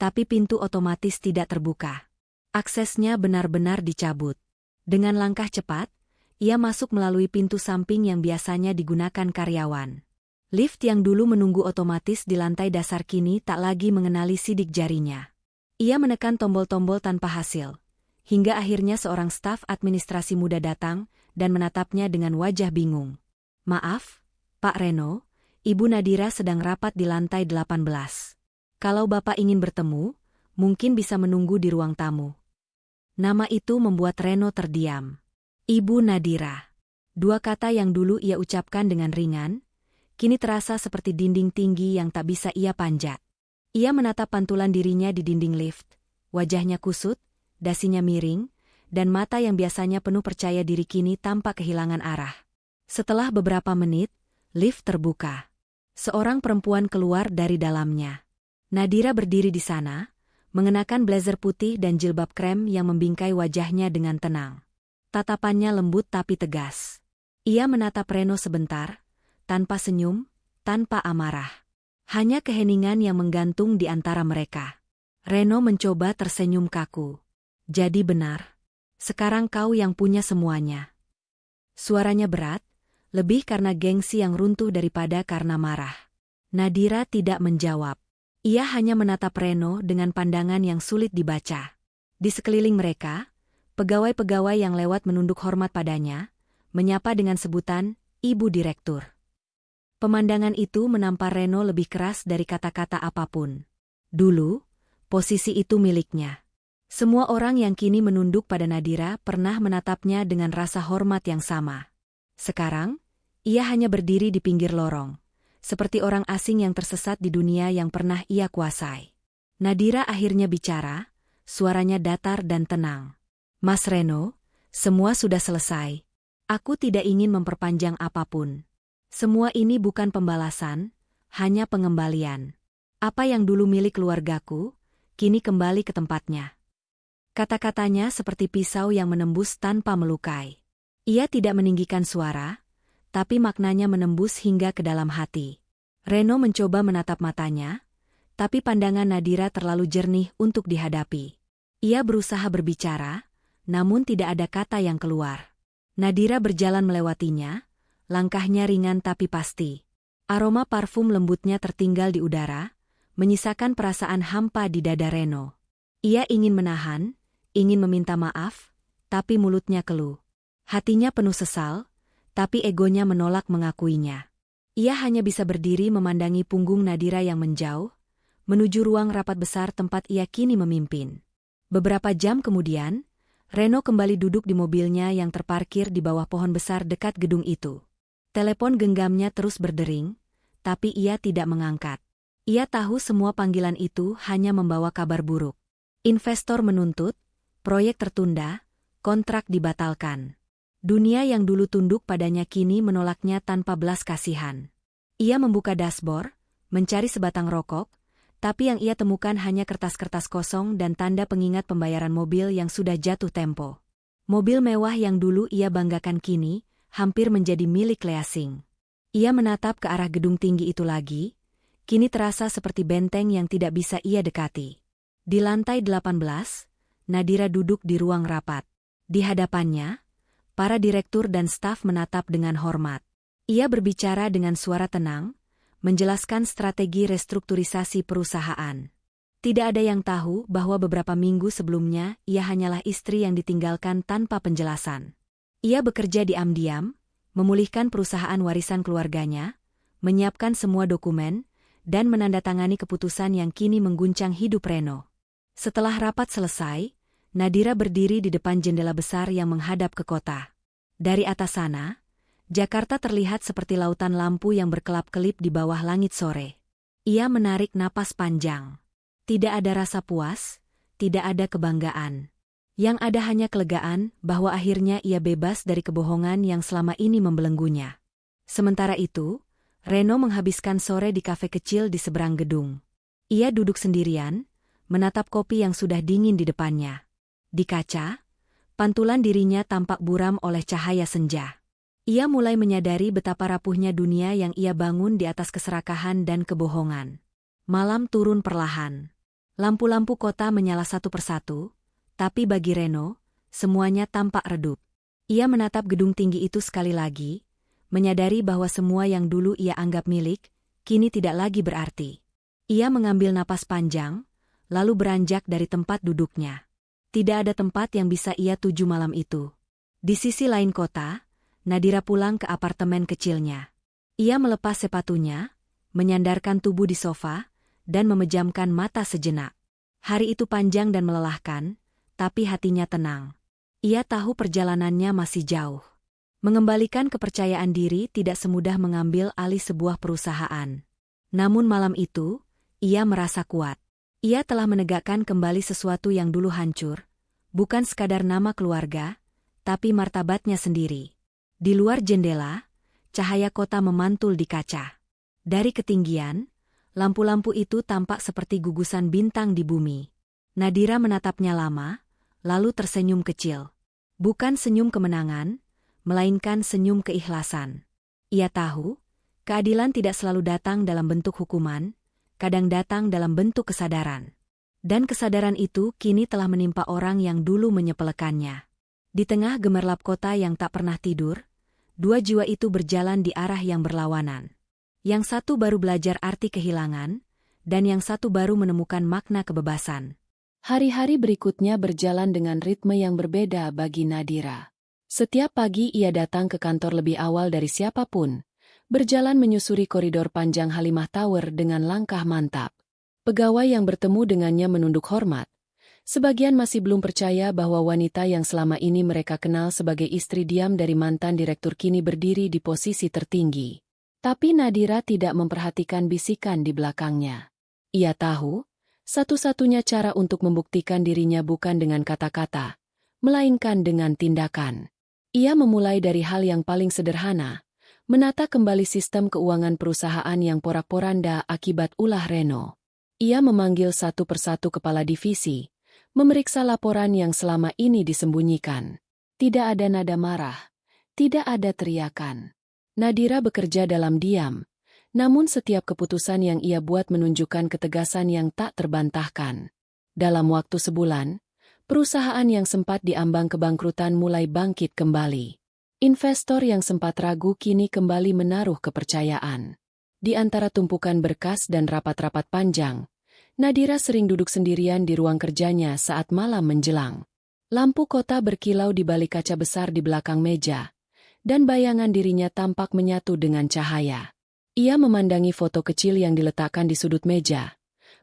tapi pintu otomatis tidak terbuka. Aksesnya benar-benar dicabut. Dengan langkah cepat, ia masuk melalui pintu samping yang biasanya digunakan karyawan. Lift yang dulu menunggu otomatis di lantai dasar kini tak lagi mengenali sidik jarinya. Ia menekan tombol-tombol tanpa hasil, hingga akhirnya seorang staf administrasi muda datang dan menatapnya dengan wajah bingung. "Maaf, Pak Reno, Ibu Nadira sedang rapat di lantai 18. Kalau Bapak ingin bertemu, mungkin bisa menunggu di ruang tamu." Nama itu membuat Reno terdiam. Ibu Nadira. Dua kata yang dulu ia ucapkan dengan ringan, kini terasa seperti dinding tinggi yang tak bisa ia panjat. Ia menatap pantulan dirinya di dinding lift, wajahnya kusut, dasinya miring, dan mata yang biasanya penuh percaya diri kini tampak kehilangan arah. Setelah beberapa menit, lift terbuka. Seorang perempuan keluar dari dalamnya. Nadira berdiri di sana, mengenakan blazer putih dan jilbab krem yang membingkai wajahnya dengan tenang. Tatapannya lembut tapi tegas. Ia menatap Reno sebentar, tanpa senyum, tanpa amarah. Hanya keheningan yang menggantung di antara mereka. Reno mencoba tersenyum kaku. "Jadi benar. Sekarang kau yang punya semuanya." Suaranya berat, lebih karena gengsi yang runtuh daripada karena marah. Nadira tidak menjawab. Ia hanya menatap Reno dengan pandangan yang sulit dibaca. Di sekeliling mereka, pegawai-pegawai yang lewat menunduk hormat padanya, menyapa dengan sebutan, "Ibu Direktur." Pemandangan itu menampar Reno lebih keras dari kata-kata apapun. Dulu, posisi itu miliknya. Semua orang yang kini menunduk pada Nadira pernah menatapnya dengan rasa hormat yang sama. Sekarang, ia hanya berdiri di pinggir lorong, seperti orang asing yang tersesat di dunia yang pernah ia kuasai. Nadira akhirnya bicara, suaranya datar dan tenang. "Mas Reno, semua sudah selesai. Aku tidak ingin memperpanjang apapun. Semua ini bukan pembalasan, hanya pengembalian. Apa yang dulu milik keluargaku, kini kembali ke tempatnya. Kata-katanya seperti pisau yang menembus tanpa melukai. Ia tidak meninggikan suara, tapi maknanya menembus hingga ke dalam hati. Reno mencoba menatap matanya, tapi pandangan Nadira terlalu jernih untuk dihadapi. Ia berusaha berbicara, namun tidak ada kata yang keluar. Nadira berjalan melewatinya, langkahnya ringan tapi pasti. Aroma parfum lembutnya tertinggal di udara, menyisakan perasaan hampa di dada Reno. Ia ingin menahan, ingin meminta maaf, tapi mulutnya keluh. Hatinya penuh sesal, tapi egonya menolak mengakuinya. Ia hanya bisa berdiri memandangi punggung Nadira yang menjauh, menuju ruang rapat besar tempat ia kini memimpin. Beberapa jam kemudian, Reno kembali duduk di mobilnya yang terparkir di bawah pohon besar dekat gedung itu. Telepon genggamnya terus berdering, tapi ia tidak mengangkat. Ia tahu semua panggilan itu hanya membawa kabar buruk. Investor menuntut, proyek tertunda, kontrak dibatalkan. Dunia yang dulu tunduk padanya kini menolaknya tanpa belas kasihan. Ia membuka dashboard, mencari sebatang rokok, tapi yang ia temukan hanya kertas-kertas kosong dan tanda pengingat pembayaran mobil yang sudah jatuh tempo. Mobil mewah yang dulu ia banggakan kini, hampir menjadi milik Leasing. Ia menatap ke arah gedung tinggi itu lagi, kini terasa seperti benteng yang tidak bisa ia dekati. Di lantai 18, Nadira duduk di ruang rapat. Di hadapannya, para direktur dan staf menatap dengan hormat. Ia berbicara dengan suara tenang, menjelaskan strategi restrukturisasi perusahaan. Tidak ada yang tahu bahwa beberapa minggu sebelumnya ia hanyalah istri yang ditinggalkan tanpa penjelasan. Ia bekerja diam-diam, memulihkan perusahaan warisan keluarganya, menyiapkan semua dokumen, dan menandatangani keputusan yang kini mengguncang hidup Reno. Setelah rapat selesai, Nadira berdiri di depan jendela besar yang menghadap ke kota. Dari atas sana, Jakarta terlihat seperti lautan lampu yang berkelap-kelip di bawah langit sore. Ia menarik napas panjang. Tidak ada rasa puas, tidak ada kebanggaan. Yang ada hanya kelegaan bahwa akhirnya ia bebas dari kebohongan yang selama ini membelenggunya. Sementara itu, Reno menghabiskan sore di kafe kecil di seberang gedung. Ia duduk sendirian, menatap kopi yang sudah dingin di depannya. Di kaca, pantulan dirinya tampak buram oleh cahaya senja. Ia mulai menyadari betapa rapuhnya dunia yang ia bangun di atas keserakahan dan kebohongan. Malam turun perlahan. Lampu-lampu kota menyala satu persatu, tapi bagi Reno, semuanya tampak redup. Ia menatap gedung tinggi itu sekali lagi, menyadari bahwa semua yang dulu ia anggap milik, kini tidak lagi berarti. Ia mengambil napas panjang, lalu beranjak dari tempat duduknya. Tidak ada tempat yang bisa ia tuju malam itu. Di sisi lain kota, Nadira pulang ke apartemen kecilnya. Ia melepas sepatunya, menyandarkan tubuh di sofa, dan memejamkan mata sejenak. Hari itu panjang dan melelahkan, tapi hatinya tenang. Ia tahu perjalanannya masih jauh. Mengembalikan kepercayaan diri tidak semudah mengambil alih sebuah perusahaan. Namun malam itu, ia merasa kuat. Ia telah menegakkan kembali sesuatu yang dulu hancur, bukan sekadar nama keluarga, tapi martabatnya sendiri. Di luar jendela, cahaya kota memantul di kaca. Dari ketinggian, lampu-lampu itu tampak seperti gugusan bintang di bumi. Nadira menatapnya lama, lalu tersenyum kecil. Bukan senyum kemenangan, melainkan senyum keikhlasan. Ia tahu, keadilan tidak selalu datang dalam bentuk hukuman, kadang datang dalam bentuk kesadaran. Dan kesadaran itu kini telah menimpa orang yang dulu menyepelekannya. Di tengah gemerlap kota yang tak pernah tidur, dua jiwa itu berjalan di arah yang berlawanan. Yang satu baru belajar arti kehilangan, dan yang satu baru menemukan makna kebebasan. Hari-hari berikutnya berjalan dengan ritme yang berbeda bagi Nadira. Setiap pagi ia datang ke kantor lebih awal dari siapapun, berjalan menyusuri koridor panjang Halimah Tower dengan langkah mantap. Pegawai yang bertemu dengannya menunduk hormat. Sebagian masih belum percaya bahwa wanita yang selama ini mereka kenal sebagai istri diam dari mantan direktur kini berdiri di posisi tertinggi. Tapi Nadira tidak memperhatikan bisikan di belakangnya. Ia tahu, satu-satunya cara untuk membuktikan dirinya bukan dengan kata-kata, melainkan dengan tindakan. Ia memulai dari hal yang paling sederhana, menata kembali sistem keuangan perusahaan yang porak-poranda akibat ulah Reno. Ia memanggil satu persatu kepala divisi, memeriksa laporan yang selama ini disembunyikan. Tidak ada nada marah, tidak ada teriakan. Nadira bekerja dalam diam, namun setiap keputusan yang ia buat menunjukkan ketegasan yang tak terbantahkan. Dalam waktu sebulan, perusahaan yang sempat diambang kebangkrutan mulai bangkit kembali. Investor yang sempat ragu kini kembali menaruh kepercayaan. Di antara tumpukan berkas dan rapat-rapat panjang, Nadira sering duduk sendirian di ruang kerjanya saat malam menjelang. Lampu kota berkilau di balik kaca besar di belakang meja, dan bayangan dirinya tampak menyatu dengan cahaya. Ia memandangi foto kecil yang diletakkan di sudut meja.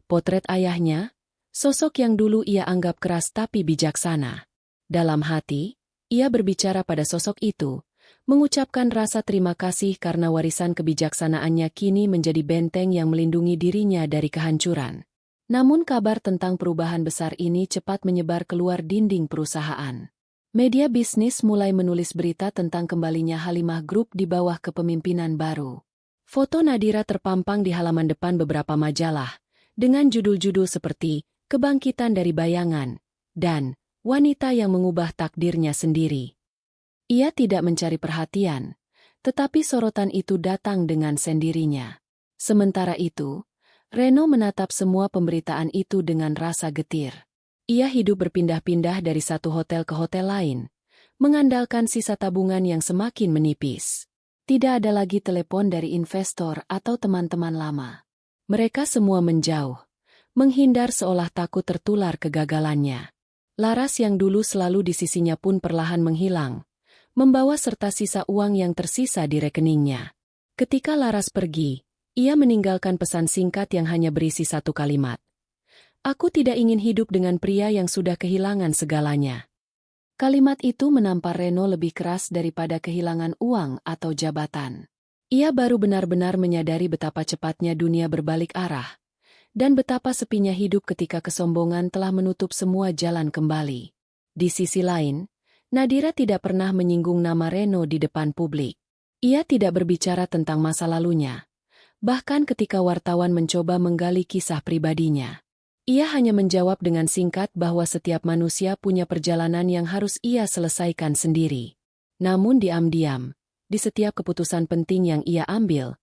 Potret ayahnya, sosok yang dulu ia anggap keras tapi bijaksana. Dalam hati, ia berbicara pada sosok itu, mengucapkan rasa terima kasih karena warisan kebijaksanaannya kini menjadi benteng yang melindungi dirinya dari kehancuran. Namun kabar tentang perubahan besar ini cepat menyebar keluar dinding perusahaan. Media bisnis mulai menulis berita tentang kembalinya Halimah Group di bawah kepemimpinan baru. Foto Nadira terpampang di halaman depan beberapa majalah, dengan judul-judul seperti Kebangkitan dari Bayangan, dan Wanita yang Mengubah Takdirnya Sendiri. Ia tidak mencari perhatian, tetapi sorotan itu datang dengan sendirinya. Sementara itu, Reno menatap semua pemberitaan itu dengan rasa getir. Ia hidup berpindah-pindah dari satu hotel ke hotel lain, mengandalkan sisa tabungan yang semakin menipis. Tidak ada lagi telepon dari investor atau teman-teman lama. Mereka semua menjauh, menghindar seolah takut tertular kegagalannya. Laras yang dulu selalu di sisinya pun perlahan menghilang, membawa serta sisa uang yang tersisa di rekeningnya. Ketika Laras pergi, ia meninggalkan pesan singkat yang hanya berisi satu kalimat. Aku tidak ingin hidup dengan pria yang sudah kehilangan segalanya. Kalimat itu menampar Reno lebih keras daripada kehilangan uang atau jabatan. Ia baru benar-benar menyadari betapa cepatnya dunia berbalik arah, dan betapa sepinya hidup ketika kesombongan telah menutup semua jalan kembali. Di sisi lain, Nadira tidak pernah menyinggung nama Reno di depan publik. Ia tidak berbicara tentang masa lalunya. Bahkan ketika wartawan mencoba menggali kisah pribadinya, ia hanya menjawab dengan singkat bahwa setiap manusia punya perjalanan yang harus ia selesaikan sendiri. Namun diam-diam, di setiap keputusan penting yang ia ambil,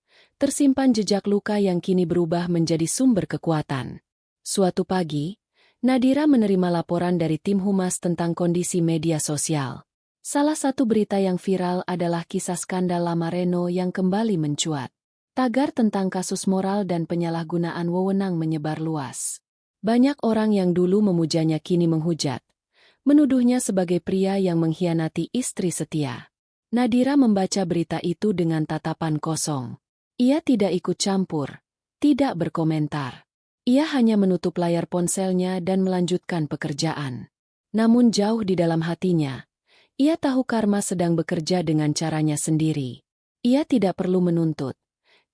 tersimpan jejak luka yang kini berubah menjadi sumber kekuatan. Suatu pagi, Nadira menerima laporan dari tim humas tentang kondisi media sosial. Salah satu berita yang viral adalah kisah skandal lama Reno yang kembali mencuat. Tagar tentang kasus moral dan penyalahgunaan wewenang menyebar luas. Banyak orang yang dulu memujanya kini menghujat, menuduhnya sebagai pria yang mengkhianati istri setia. Nadira membaca berita itu dengan tatapan kosong. Ia tidak ikut campur, tidak berkomentar. Ia hanya menutup layar ponselnya dan melanjutkan pekerjaan. Namun jauh di dalam hatinya, ia tahu karma sedang bekerja dengan caranya sendiri. Ia tidak perlu menuntut.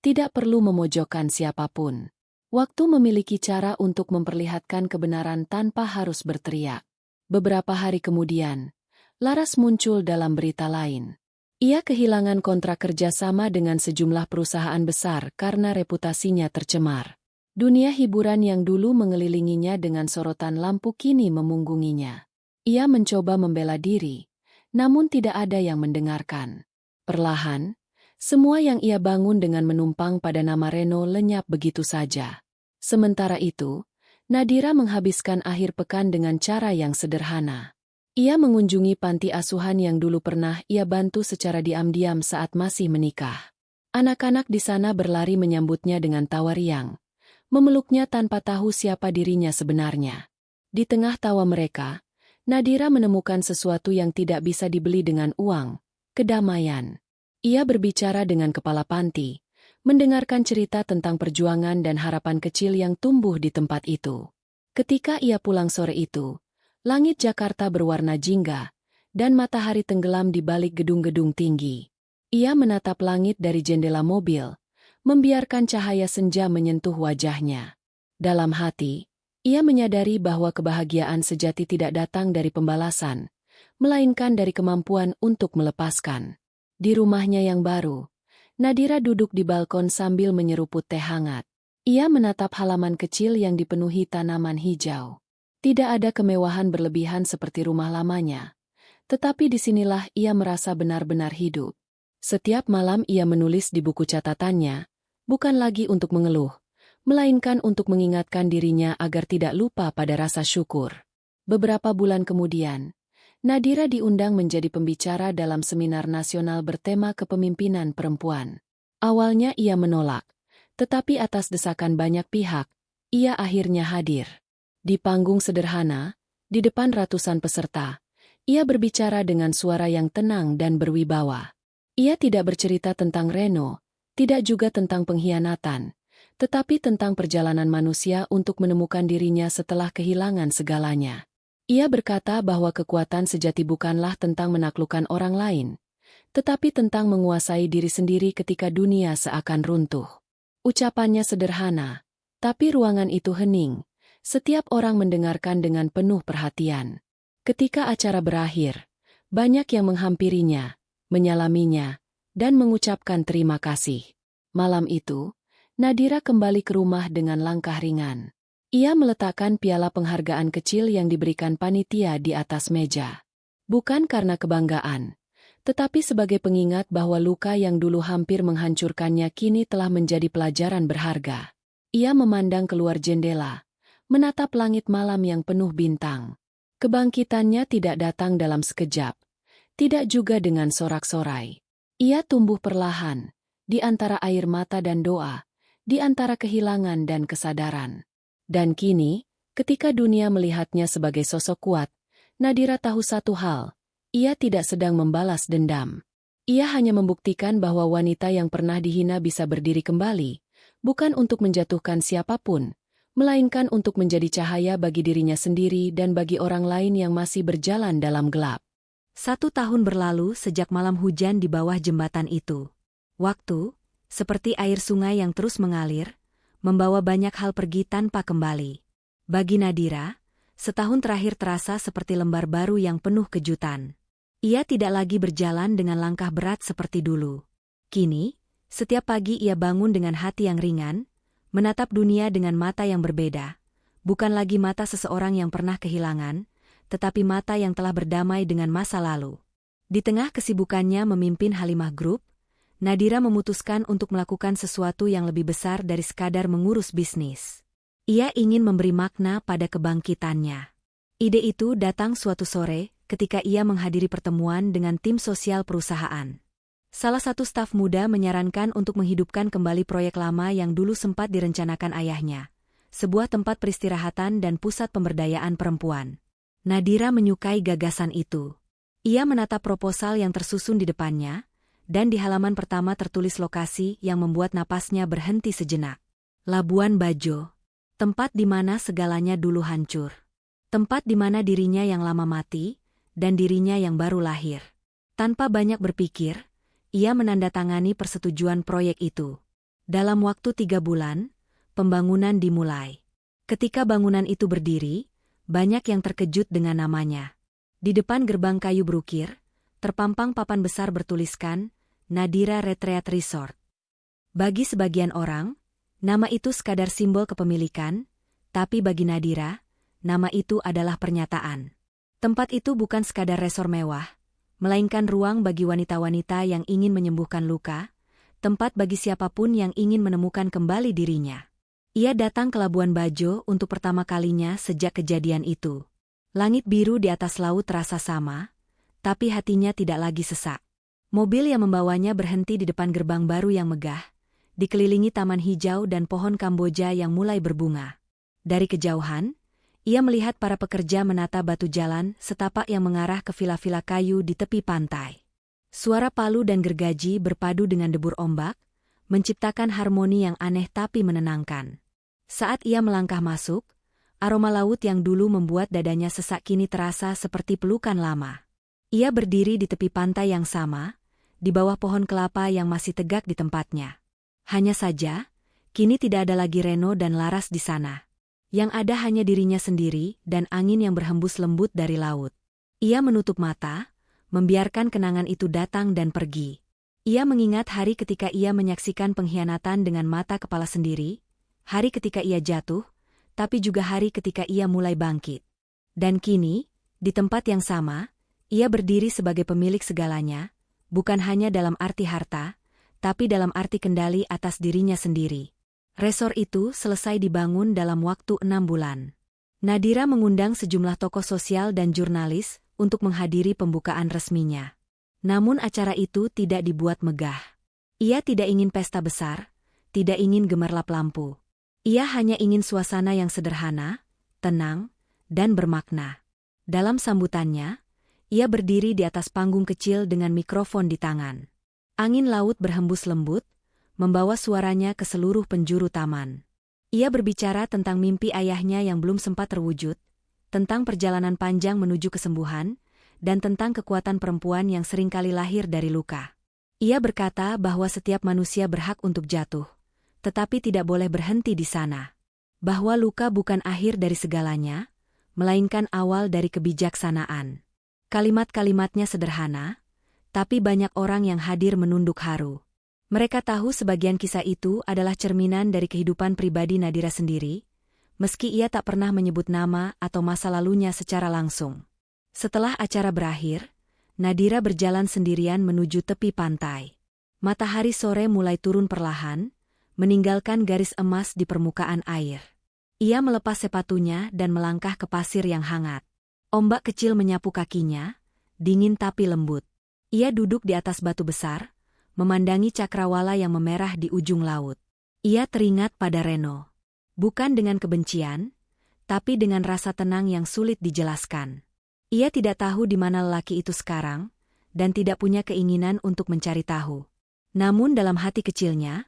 Tidak perlu memojokkan siapapun. Waktu memiliki cara untuk memperlihatkan kebenaran tanpa harus berteriak. Beberapa hari kemudian, Laras muncul dalam berita lain. Ia kehilangan kontrak kerjasama dengan sejumlah perusahaan besar karena reputasinya tercemar. Dunia hiburan yang dulu mengelilinginya dengan sorotan lampu kini memunggunginya. Ia mencoba membela diri, namun tidak ada yang mendengarkan. Perlahan, semua yang ia bangun dengan menumpang pada nama Reno lenyap begitu saja. Sementara itu, Nadira menghabiskan akhir pekan dengan cara yang sederhana. Ia mengunjungi panti asuhan yang dulu pernah ia bantu secara diam-diam saat masih menikah. Anak-anak di sana berlari menyambutnya dengan tawa riang, memeluknya tanpa tahu siapa dirinya sebenarnya. Di tengah tawa mereka, Nadira menemukan sesuatu yang tidak bisa dibeli dengan uang, kedamaian. Ia berbicara dengan kepala panti, mendengarkan cerita tentang perjuangan dan harapan kecil yang tumbuh di tempat itu. Ketika ia pulang sore itu, langit Jakarta berwarna jingga, dan matahari tenggelam di balik gedung-gedung tinggi. Ia menatap langit dari jendela mobil, membiarkan cahaya senja menyentuh wajahnya. Dalam hati, ia menyadari bahwa kebahagiaan sejati tidak datang dari pembalasan, melainkan dari kemampuan untuk melepaskan. Di rumahnya yang baru, Nadira duduk di balkon sambil menyeruput teh hangat. Ia menatap halaman kecil yang dipenuhi tanaman hijau. Tidak ada kemewahan berlebihan seperti rumah lamanya. Tetapi disinilah ia merasa benar-benar hidup. Setiap malam ia menulis di buku catatannya, bukan lagi untuk mengeluh, melainkan untuk mengingatkan dirinya agar tidak lupa pada rasa syukur. Beberapa bulan kemudian, Nadira diundang menjadi pembicara dalam seminar nasional bertema kepemimpinan perempuan. Awalnya ia menolak, tetapi atas desakan banyak pihak, ia akhirnya hadir. Di panggung sederhana, di depan ratusan peserta, ia berbicara dengan suara yang tenang dan berwibawa. Ia tidak bercerita tentang Reno, tidak juga tentang pengkhianatan, tetapi tentang perjalanan manusia untuk menemukan dirinya setelah kehilangan segalanya. Ia berkata bahwa kekuatan sejati bukanlah tentang menaklukkan orang lain, tetapi tentang menguasai diri sendiri ketika dunia seakan runtuh. Ucapannya sederhana, tapi ruangan itu hening. Setiap orang mendengarkan dengan penuh perhatian. Ketika acara berakhir, banyak yang menghampirinya, menyalaminya, dan mengucapkan terima kasih. Malam itu, Nadira kembali ke rumah dengan langkah ringan. Ia meletakkan piala penghargaan kecil yang diberikan panitia di atas meja. Bukan karena kebanggaan, tetapi sebagai pengingat bahwa luka yang dulu hampir menghancurkannya kini telah menjadi pelajaran berharga. Ia memandang keluar jendela, menatap langit malam yang penuh bintang. Kebangkitannya tidak datang dalam sekejap, tidak juga dengan sorak-sorai. Ia tumbuh perlahan, di antara air mata dan doa, di antara kehilangan dan kesadaran. Dan kini, ketika dunia melihatnya sebagai sosok kuat, Nadira tahu satu hal, ia tidak sedang membalas dendam. Ia hanya membuktikan bahwa wanita yang pernah dihina bisa berdiri kembali, bukan untuk menjatuhkan siapapun, melainkan untuk menjadi cahaya bagi dirinya sendiri dan bagi orang lain yang masih berjalan dalam gelap. 1 tahun berlalu sejak malam hujan di bawah jembatan itu. Waktu, seperti air sungai yang terus mengalir, membawa banyak hal pergi tanpa kembali. Bagi Nadira, setahun terakhir terasa seperti lembar baru yang penuh kejutan. Ia tidak lagi berjalan dengan langkah berat seperti dulu. Kini, setiap pagi ia bangun dengan hati yang ringan, menatap dunia dengan mata yang berbeda, bukan lagi mata seseorang yang pernah kehilangan, tetapi mata yang telah berdamai dengan masa lalu. Di tengah kesibukannya memimpin Halimah Group, Nadira memutuskan untuk melakukan sesuatu yang lebih besar dari sekadar mengurus bisnis. Ia ingin memberi makna pada kebangkitannya. Ide itu datang suatu sore ketika ia menghadiri pertemuan dengan tim sosial perusahaan. Salah satu staf muda menyarankan untuk menghidupkan kembali proyek lama yang dulu sempat direncanakan ayahnya, sebuah tempat peristirahatan dan pusat pemberdayaan perempuan. Nadira menyukai gagasan itu. Ia menatap proposal yang tersusun di depannya, dan di halaman pertama tertulis lokasi yang membuat napasnya berhenti sejenak. Labuan Bajo, tempat di mana segalanya dulu hancur. Tempat di mana dirinya yang lama mati, dan dirinya yang baru lahir. Tanpa banyak berpikir, ia menandatangani persetujuan proyek itu. Dalam waktu 3 bulan, pembangunan dimulai. Ketika bangunan itu berdiri, banyak yang terkejut dengan namanya. Di depan gerbang kayu berukir, terpampang papan besar bertuliskan, Nadira Retreat Resort. Bagi sebagian orang, nama itu sekadar simbol kepemilikan, tapi bagi Nadira, nama itu adalah pernyataan. Tempat itu bukan sekadar resor mewah, melainkan ruang bagi wanita-wanita yang ingin menyembuhkan luka, tempat bagi siapapun yang ingin menemukan kembali dirinya. Ia datang ke Labuan Bajo untuk pertama kalinya sejak kejadian itu. Langit biru di atas laut terasa sama, tapi hatinya tidak lagi sesak. Mobil yang membawanya berhenti di depan gerbang baru yang megah, dikelilingi taman hijau dan pohon Kamboja yang mulai berbunga. Dari kejauhan, ia melihat para pekerja menata batu jalan setapak yang mengarah ke vila-vila kayu di tepi pantai. Suara palu dan gergaji berpadu dengan debur ombak, menciptakan harmoni yang aneh tapi menenangkan. Saat ia melangkah masuk, aroma laut yang dulu membuat dadanya sesak kini terasa seperti pelukan lama. Ia berdiri di tepi pantai yang sama, di bawah pohon kelapa yang masih tegak di tempatnya. Hanya saja, kini tidak ada lagi Reno dan Laras di sana. Yang ada hanya dirinya sendiri dan angin yang berhembus lembut dari laut. Ia menutup mata, membiarkan kenangan itu datang dan pergi. Ia mengingat hari ketika ia menyaksikan pengkhianatan dengan mata kepala sendiri, hari ketika ia jatuh, tapi juga hari ketika ia mulai bangkit. Dan kini, di tempat yang sama, ia berdiri sebagai pemilik segalanya, bukan hanya dalam arti harta, tapi dalam arti kendali atas dirinya sendiri. Resor itu selesai dibangun dalam waktu 6 bulan. Nadira mengundang sejumlah tokoh sosial dan jurnalis untuk menghadiri pembukaan resminya. Namun acara itu tidak dibuat megah. Ia tidak ingin pesta besar, tidak ingin gemerlap lampu. Ia hanya ingin suasana yang sederhana, tenang, dan bermakna. Dalam sambutannya, ia berdiri di atas panggung kecil dengan mikrofon di tangan. Angin laut berhembus lembut, membawa suaranya ke seluruh penjuru taman. Ia berbicara tentang mimpi ayahnya yang belum sempat terwujud, tentang perjalanan panjang menuju kesembuhan, dan tentang kekuatan perempuan yang seringkali lahir dari luka. Ia berkata bahwa setiap manusia berhak untuk jatuh, tetapi tidak boleh berhenti di sana. Bahwa luka bukan akhir dari segalanya, melainkan awal dari kebijaksanaan. Kalimat-kalimatnya sederhana, tapi banyak orang yang hadir menunduk haru. Mereka tahu sebagian kisah itu adalah cerminan dari kehidupan pribadi Nadira sendiri, meski ia tak pernah menyebut nama atau masa lalunya secara langsung. Setelah acara berakhir, Nadira berjalan sendirian menuju tepi pantai. Matahari sore mulai turun perlahan, meninggalkan garis emas di permukaan air. Ia melepas sepatunya dan melangkah ke pasir yang hangat. Ombak kecil menyapu kakinya, dingin tapi lembut. Ia duduk di atas batu besar, memandangi cakrawala yang memerah di ujung laut. Ia teringat pada Reno. Bukan dengan kebencian, tapi dengan rasa tenang yang sulit dijelaskan. Ia tidak tahu di mana lelaki itu sekarang, dan tidak punya keinginan untuk mencari tahu. Namun dalam hati kecilnya,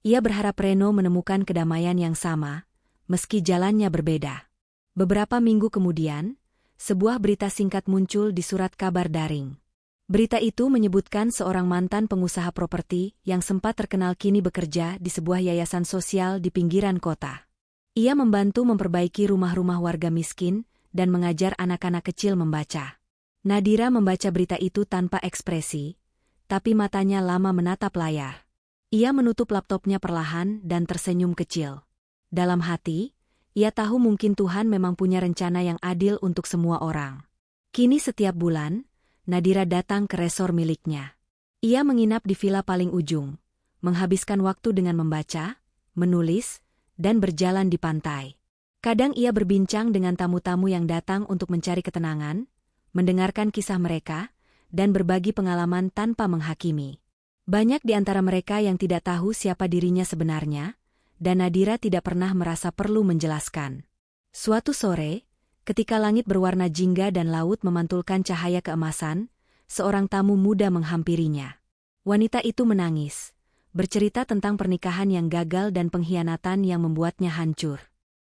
ia berharap Reno menemukan kedamaian yang sama, meski jalannya berbeda. Beberapa minggu kemudian, sebuah berita singkat muncul di surat kabar daring. Berita itu menyebutkan seorang mantan pengusaha properti yang sempat terkenal kini bekerja di sebuah yayasan sosial di pinggiran kota. Ia membantu memperbaiki rumah-rumah warga miskin dan mengajar anak-anak kecil membaca. Nadira membaca berita itu tanpa ekspresi, tapi matanya lama menatap layar. Ia menutup laptopnya perlahan dan tersenyum kecil. Dalam hati, ia tahu mungkin Tuhan memang punya rencana yang adil untuk semua orang. Kini setiap bulan, Nadira datang ke resor miliknya. Ia menginap di villa paling ujung, menghabiskan waktu dengan membaca, menulis, dan berjalan di pantai. Kadang ia berbincang dengan tamu-tamu yang datang untuk mencari ketenangan, mendengarkan kisah mereka, dan berbagi pengalaman tanpa menghakimi. Banyak di antara mereka yang tidak tahu siapa dirinya sebenarnya, dan Nadira tidak pernah merasa perlu menjelaskan. Suatu sore, ketika langit berwarna jingga dan laut memantulkan cahaya keemasan, seorang tamu muda menghampirinya. Wanita itu menangis, bercerita tentang pernikahan yang gagal dan pengkhianatan yang membuatnya hancur.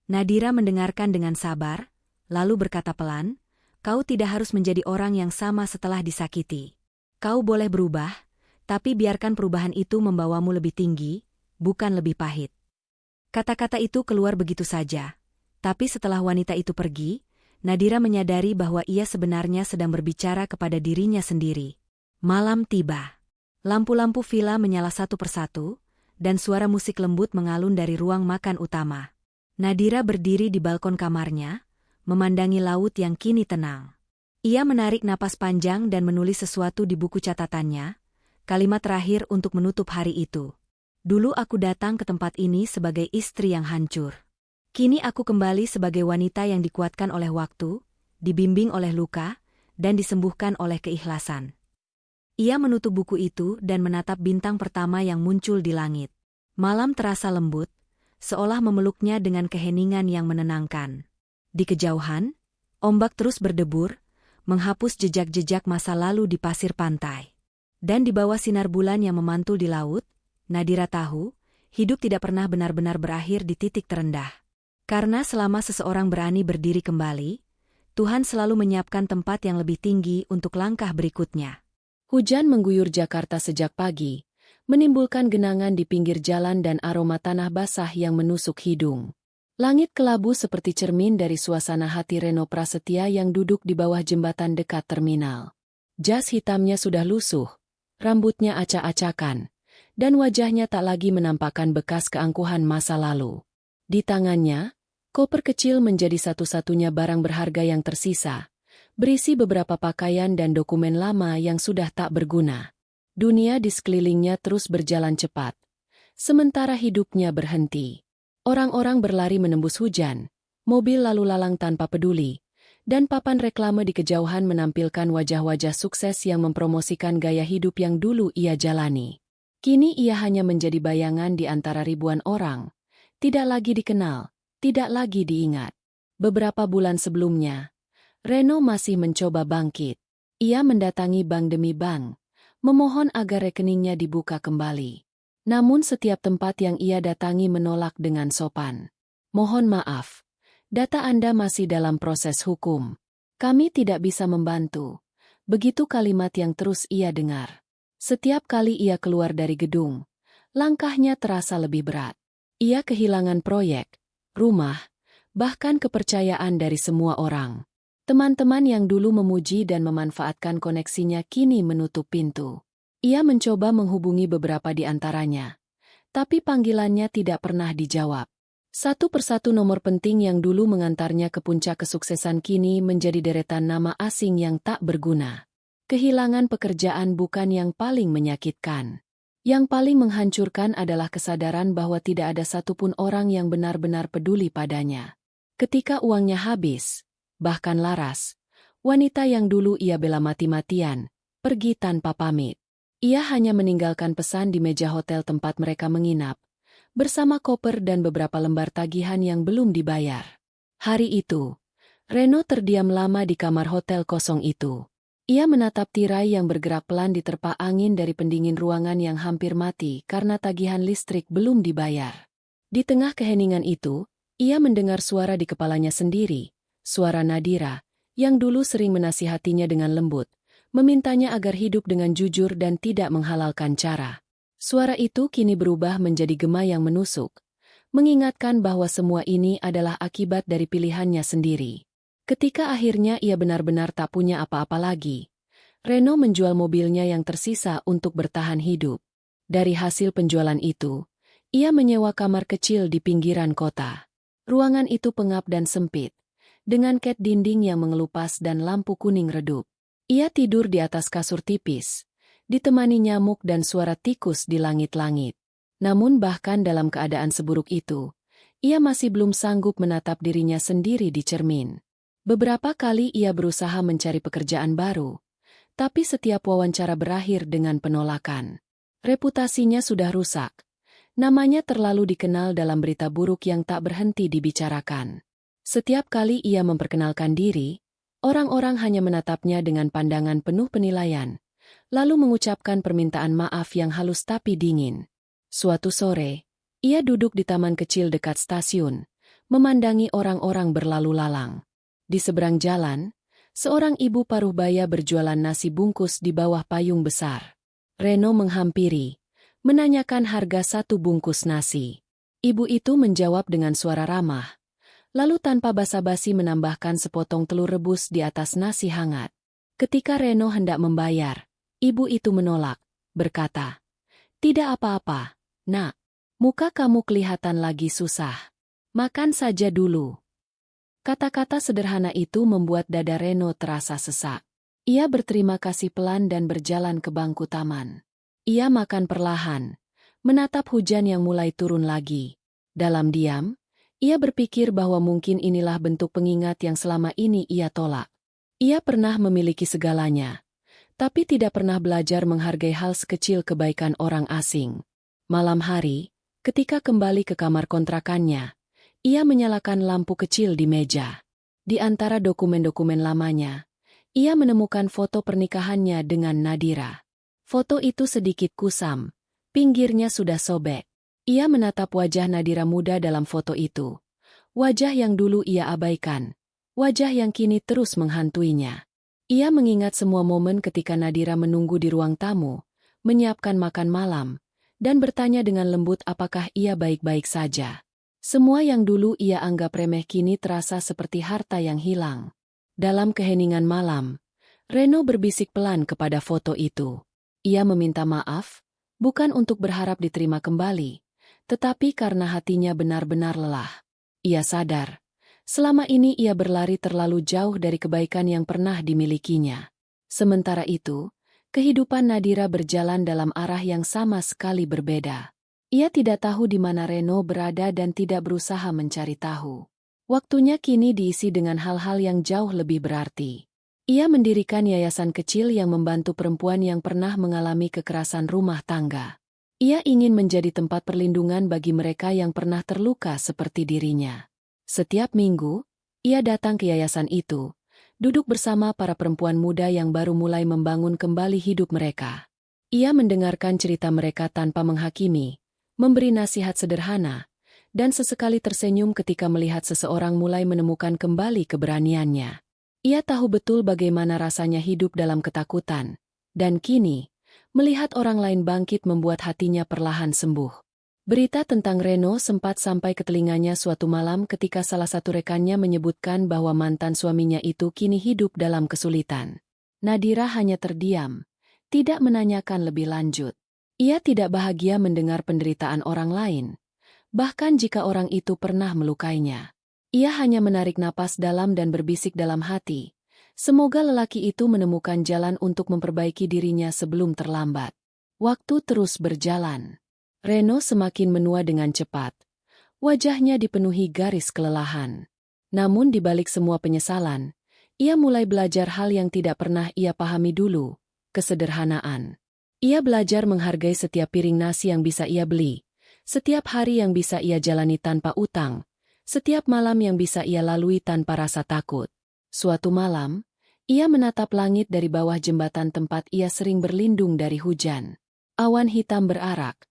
Nadira mendengarkan dengan sabar, lalu berkata pelan, "Kau tidak harus menjadi orang yang sama setelah disakiti. Kau boleh berubah, tapi biarkan perubahan itu membawamu lebih tinggi, bukan lebih pahit." Kata-kata itu keluar begitu saja, tapi setelah wanita itu pergi, Nadira menyadari bahwa ia sebenarnya sedang berbicara kepada dirinya sendiri. Malam tiba. Lampu-lampu villa menyala satu persatu, dan suara musik lembut mengalun dari ruang makan utama. Nadira berdiri di balkon kamarnya, memandangi laut yang kini tenang. Ia menarik napas panjang dan menulis sesuatu di buku catatannya, kalimat terakhir untuk menutup hari itu. "Dulu aku datang ke tempat ini sebagai istri yang hancur. Kini aku kembali sebagai wanita yang dikuatkan oleh waktu, dibimbing oleh luka, dan disembuhkan oleh keikhlasan." Ia menutup buku itu dan menatap bintang pertama yang muncul di langit. Malam terasa lembut, seolah memeluknya dengan keheningan yang menenangkan. Di kejauhan, ombak terus berdebur, menghapus jejak-jejak masa lalu di pasir pantai. Dan di bawah sinar bulan yang memantul di laut, Nadira tahu, hidup tidak pernah benar-benar berakhir di titik terendah. Karena selama seseorang berani berdiri kembali, Tuhan selalu menyiapkan tempat yang lebih tinggi untuk langkah berikutnya. Hujan mengguyur Jakarta sejak pagi, menimbulkan genangan di pinggir jalan dan aroma tanah basah yang menusuk hidung. Langit kelabu seperti cermin dari suasana hati Reno Prasetya yang duduk di bawah jembatan dekat terminal. Jas hitamnya sudah lusuh, rambutnya acak-acakan, dan wajahnya tak lagi menampakkan bekas keangkuhan masa lalu. Di tangannya, koper kecil menjadi satu-satunya barang berharga yang tersisa, berisi beberapa pakaian dan dokumen lama yang sudah tak berguna. Dunia di sekelilingnya terus berjalan cepat, sementara hidupnya berhenti. Orang-orang berlari menembus hujan, mobil lalu lalang tanpa peduli, dan papan reklame di kejauhan menampilkan wajah-wajah sukses yang mempromosikan gaya hidup yang dulu ia jalani. Kini ia hanya menjadi bayangan di antara ribuan orang, tidak lagi dikenal, tidak lagi diingat. Beberapa bulan sebelumnya, Reno masih mencoba bangkit. Ia mendatangi bank demi bank, memohon agar rekeningnya dibuka kembali. Namun setiap tempat yang ia datangi menolak dengan sopan. "Mohon maaf, data Anda masih dalam proses hukum. Kami tidak bisa membantu." Begitu kalimat yang terus ia dengar. Setiap kali ia keluar dari gedung, langkahnya terasa lebih berat. Ia kehilangan proyek, rumah, bahkan kepercayaan dari semua orang. Teman-teman yang dulu memuji dan memanfaatkan koneksinya kini menutup pintu. Ia mencoba menghubungi beberapa di antaranya, tapi panggilannya tidak pernah dijawab. Satu persatu nomor penting yang dulu mengantarnya ke puncak kesuksesan kini menjadi deretan nama asing yang tak berguna. Kehilangan pekerjaan bukan yang paling menyakitkan. Yang paling menghancurkan adalah kesadaran bahwa tidak ada satupun orang yang benar-benar peduli padanya. Ketika uangnya habis, bahkan laras, wanita yang dulu ia bela mati-matian pergi tanpa pamit. Ia hanya meninggalkan pesan di meja hotel tempat mereka menginap, bersama koper dan beberapa lembar tagihan yang belum dibayar. Hari itu, Reno terdiam lama di kamar hotel kosong itu. Ia menatap tirai yang bergerak pelan diterpa angin dari pendingin ruangan yang hampir mati karena tagihan listrik belum dibayar. Di tengah keheningan itu, ia mendengar suara di kepalanya sendiri, suara Nadira, yang dulu sering menasihatinya dengan lembut, memintanya agar hidup dengan jujur dan tidak menghalalkan cara. Suara itu kini berubah menjadi gema yang menusuk, mengingatkan bahwa semua ini adalah akibat dari pilihannya sendiri. Ketika akhirnya ia benar-benar tak punya apa-apa lagi, Reno menjual mobilnya yang tersisa untuk bertahan hidup. Dari hasil penjualan itu, ia menyewa kamar kecil di pinggiran kota. Ruangan itu pengap dan sempit, dengan cat dinding yang mengelupas dan lampu kuning redup. Ia tidur di atas kasur tipis, ditemani nyamuk dan suara tikus di langit-langit. Namun bahkan dalam keadaan seburuk itu, ia masih belum sanggup menatap dirinya sendiri di cermin. Beberapa kali ia berusaha mencari pekerjaan baru, tapi setiap wawancara berakhir dengan penolakan. Reputasinya sudah rusak, namanya terlalu dikenal dalam berita buruk yang tak berhenti dibicarakan. Setiap kali ia memperkenalkan diri, orang-orang hanya menatapnya dengan pandangan penuh penilaian, lalu mengucapkan permintaan maaf yang halus tapi dingin. Suatu sore, ia duduk di taman kecil dekat stasiun, memandangi orang-orang berlalu lalang. Di seberang jalan, seorang ibu paruh baya berjualan nasi bungkus di bawah payung besar. Reno menghampiri, menanyakan harga satu bungkus nasi. Ibu itu menjawab dengan suara ramah, lalu tanpa basa-basi menambahkan sepotong telur rebus di atas nasi hangat. Ketika Reno hendak membayar, ibu itu menolak, berkata, "Tidak apa-apa, Nak. Muka kamu kelihatan lagi susah. Makan saja dulu." Kata-kata sederhana itu membuat dada Reno terasa sesak. Ia berterima kasih pelan dan berjalan ke bangku taman. Ia makan perlahan, menatap hujan yang mulai turun lagi. Dalam diam, ia berpikir bahwa mungkin inilah bentuk pengingat yang selama ini ia tolak. Ia pernah memiliki segalanya, tapi tidak pernah belajar menghargai hal sekecil kebaikan orang asing. Malam hari, ketika kembali ke kamar kontrakannya, ia menyalakan lampu kecil di meja. Di antara dokumen-dokumen lamanya, ia menemukan foto pernikahannya dengan Nadira. Foto itu sedikit kusam, pinggirnya sudah sobek. Ia menatap wajah Nadira muda dalam foto itu. Wajah yang dulu ia abaikan. Wajah yang kini terus menghantuinya. Ia mengingat semua momen ketika Nadira menunggu di ruang tamu, menyiapkan makan malam, dan bertanya dengan lembut apakah ia baik-baik saja. Semua yang dulu ia anggap remeh kini terasa seperti harta yang hilang. Dalam keheningan malam, Reno berbisik pelan kepada foto itu. Ia meminta maaf, bukan untuk berharap diterima kembali, tetapi karena hatinya benar-benar lelah. Ia sadar, selama ini ia berlari terlalu jauh dari kebaikan yang pernah dimilikinya. Sementara itu, kehidupan Nadira berjalan dalam arah yang sama sekali berbeda. Ia tidak tahu di mana Reno berada dan tidak berusaha mencari tahu. Waktunya kini diisi dengan hal-hal yang jauh lebih berarti. Ia mendirikan yayasan kecil yang membantu perempuan yang pernah mengalami kekerasan rumah tangga. Ia ingin menjadi tempat perlindungan bagi mereka yang pernah terluka seperti dirinya. Setiap minggu, ia datang ke yayasan itu, duduk bersama para perempuan muda yang baru mulai membangun kembali hidup mereka. Ia mendengarkan cerita mereka tanpa menghakimi, memberi nasihat sederhana, dan sesekali tersenyum ketika melihat seseorang mulai menemukan kembali keberaniannya. Ia tahu betul bagaimana rasanya hidup dalam ketakutan, dan kini, melihat orang lain bangkit membuat hatinya perlahan sembuh. Berita tentang Reno sempat sampai ke telinganya suatu malam ketika salah satu rekannya menyebutkan bahwa mantan suaminya itu kini hidup dalam kesulitan. Nadira hanya terdiam, tidak menanyakan lebih lanjut. Ia tidak bahagia mendengar penderitaan orang lain, bahkan jika orang itu pernah melukainya. Ia hanya menarik napas dalam dan berbisik dalam hati, semoga lelaki itu menemukan jalan untuk memperbaiki dirinya sebelum terlambat. Waktu terus berjalan. Reno semakin menua dengan cepat. Wajahnya dipenuhi garis kelelahan. Namun di balik semua penyesalan, ia mulai belajar hal yang tidak pernah ia pahami dulu, kesederhanaan. Ia belajar menghargai setiap piring nasi yang bisa ia beli, setiap hari yang bisa ia jalani tanpa utang, setiap malam yang bisa ia lalui tanpa rasa takut. Suatu malam, ia menatap langit dari bawah jembatan tempat ia sering berlindung dari hujan. Awan hitam berarak,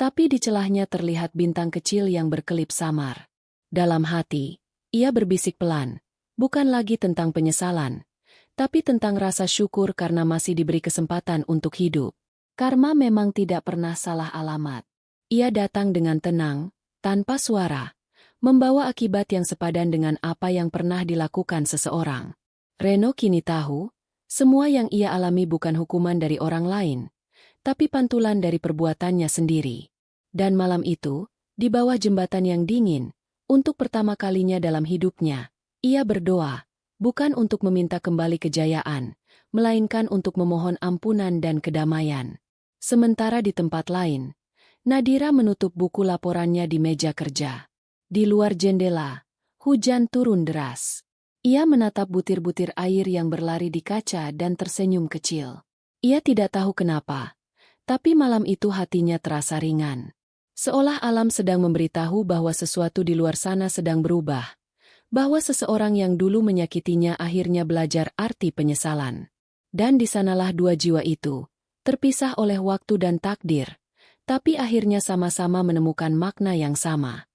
tapi di celahnya terlihat bintang kecil yang berkelip samar. Dalam hati, ia berbisik pelan, bukan lagi tentang penyesalan, tapi tentang rasa syukur karena masih diberi kesempatan untuk hidup. Karma memang tidak pernah salah alamat. Ia datang dengan tenang, tanpa suara, membawa akibat yang sepadan dengan apa yang pernah dilakukan seseorang. Reno kini tahu, semua yang ia alami bukan hukuman dari orang lain, tapi pantulan dari perbuatannya sendiri. Dan malam itu, di bawah jembatan yang dingin, untuk pertama kalinya dalam hidupnya, ia berdoa, bukan untuk meminta kembali kejayaan, melainkan untuk memohon ampunan dan kedamaian. Sementara di tempat lain, Nadira menutup buku laporannya di meja kerja. Di luar jendela, hujan turun deras. Ia menatap butir-butir air yang berlari di kaca dan tersenyum kecil. Ia tidak tahu kenapa, tapi malam itu hatinya terasa ringan. Seolah alam sedang memberitahu bahwa sesuatu di luar sana sedang berubah, bahwa seseorang yang dulu menyakitinya akhirnya belajar arti penyesalan. Dan di sanalah dua jiwa itu, terpisah oleh waktu dan takdir, tapi akhirnya sama-sama menemukan makna yang sama.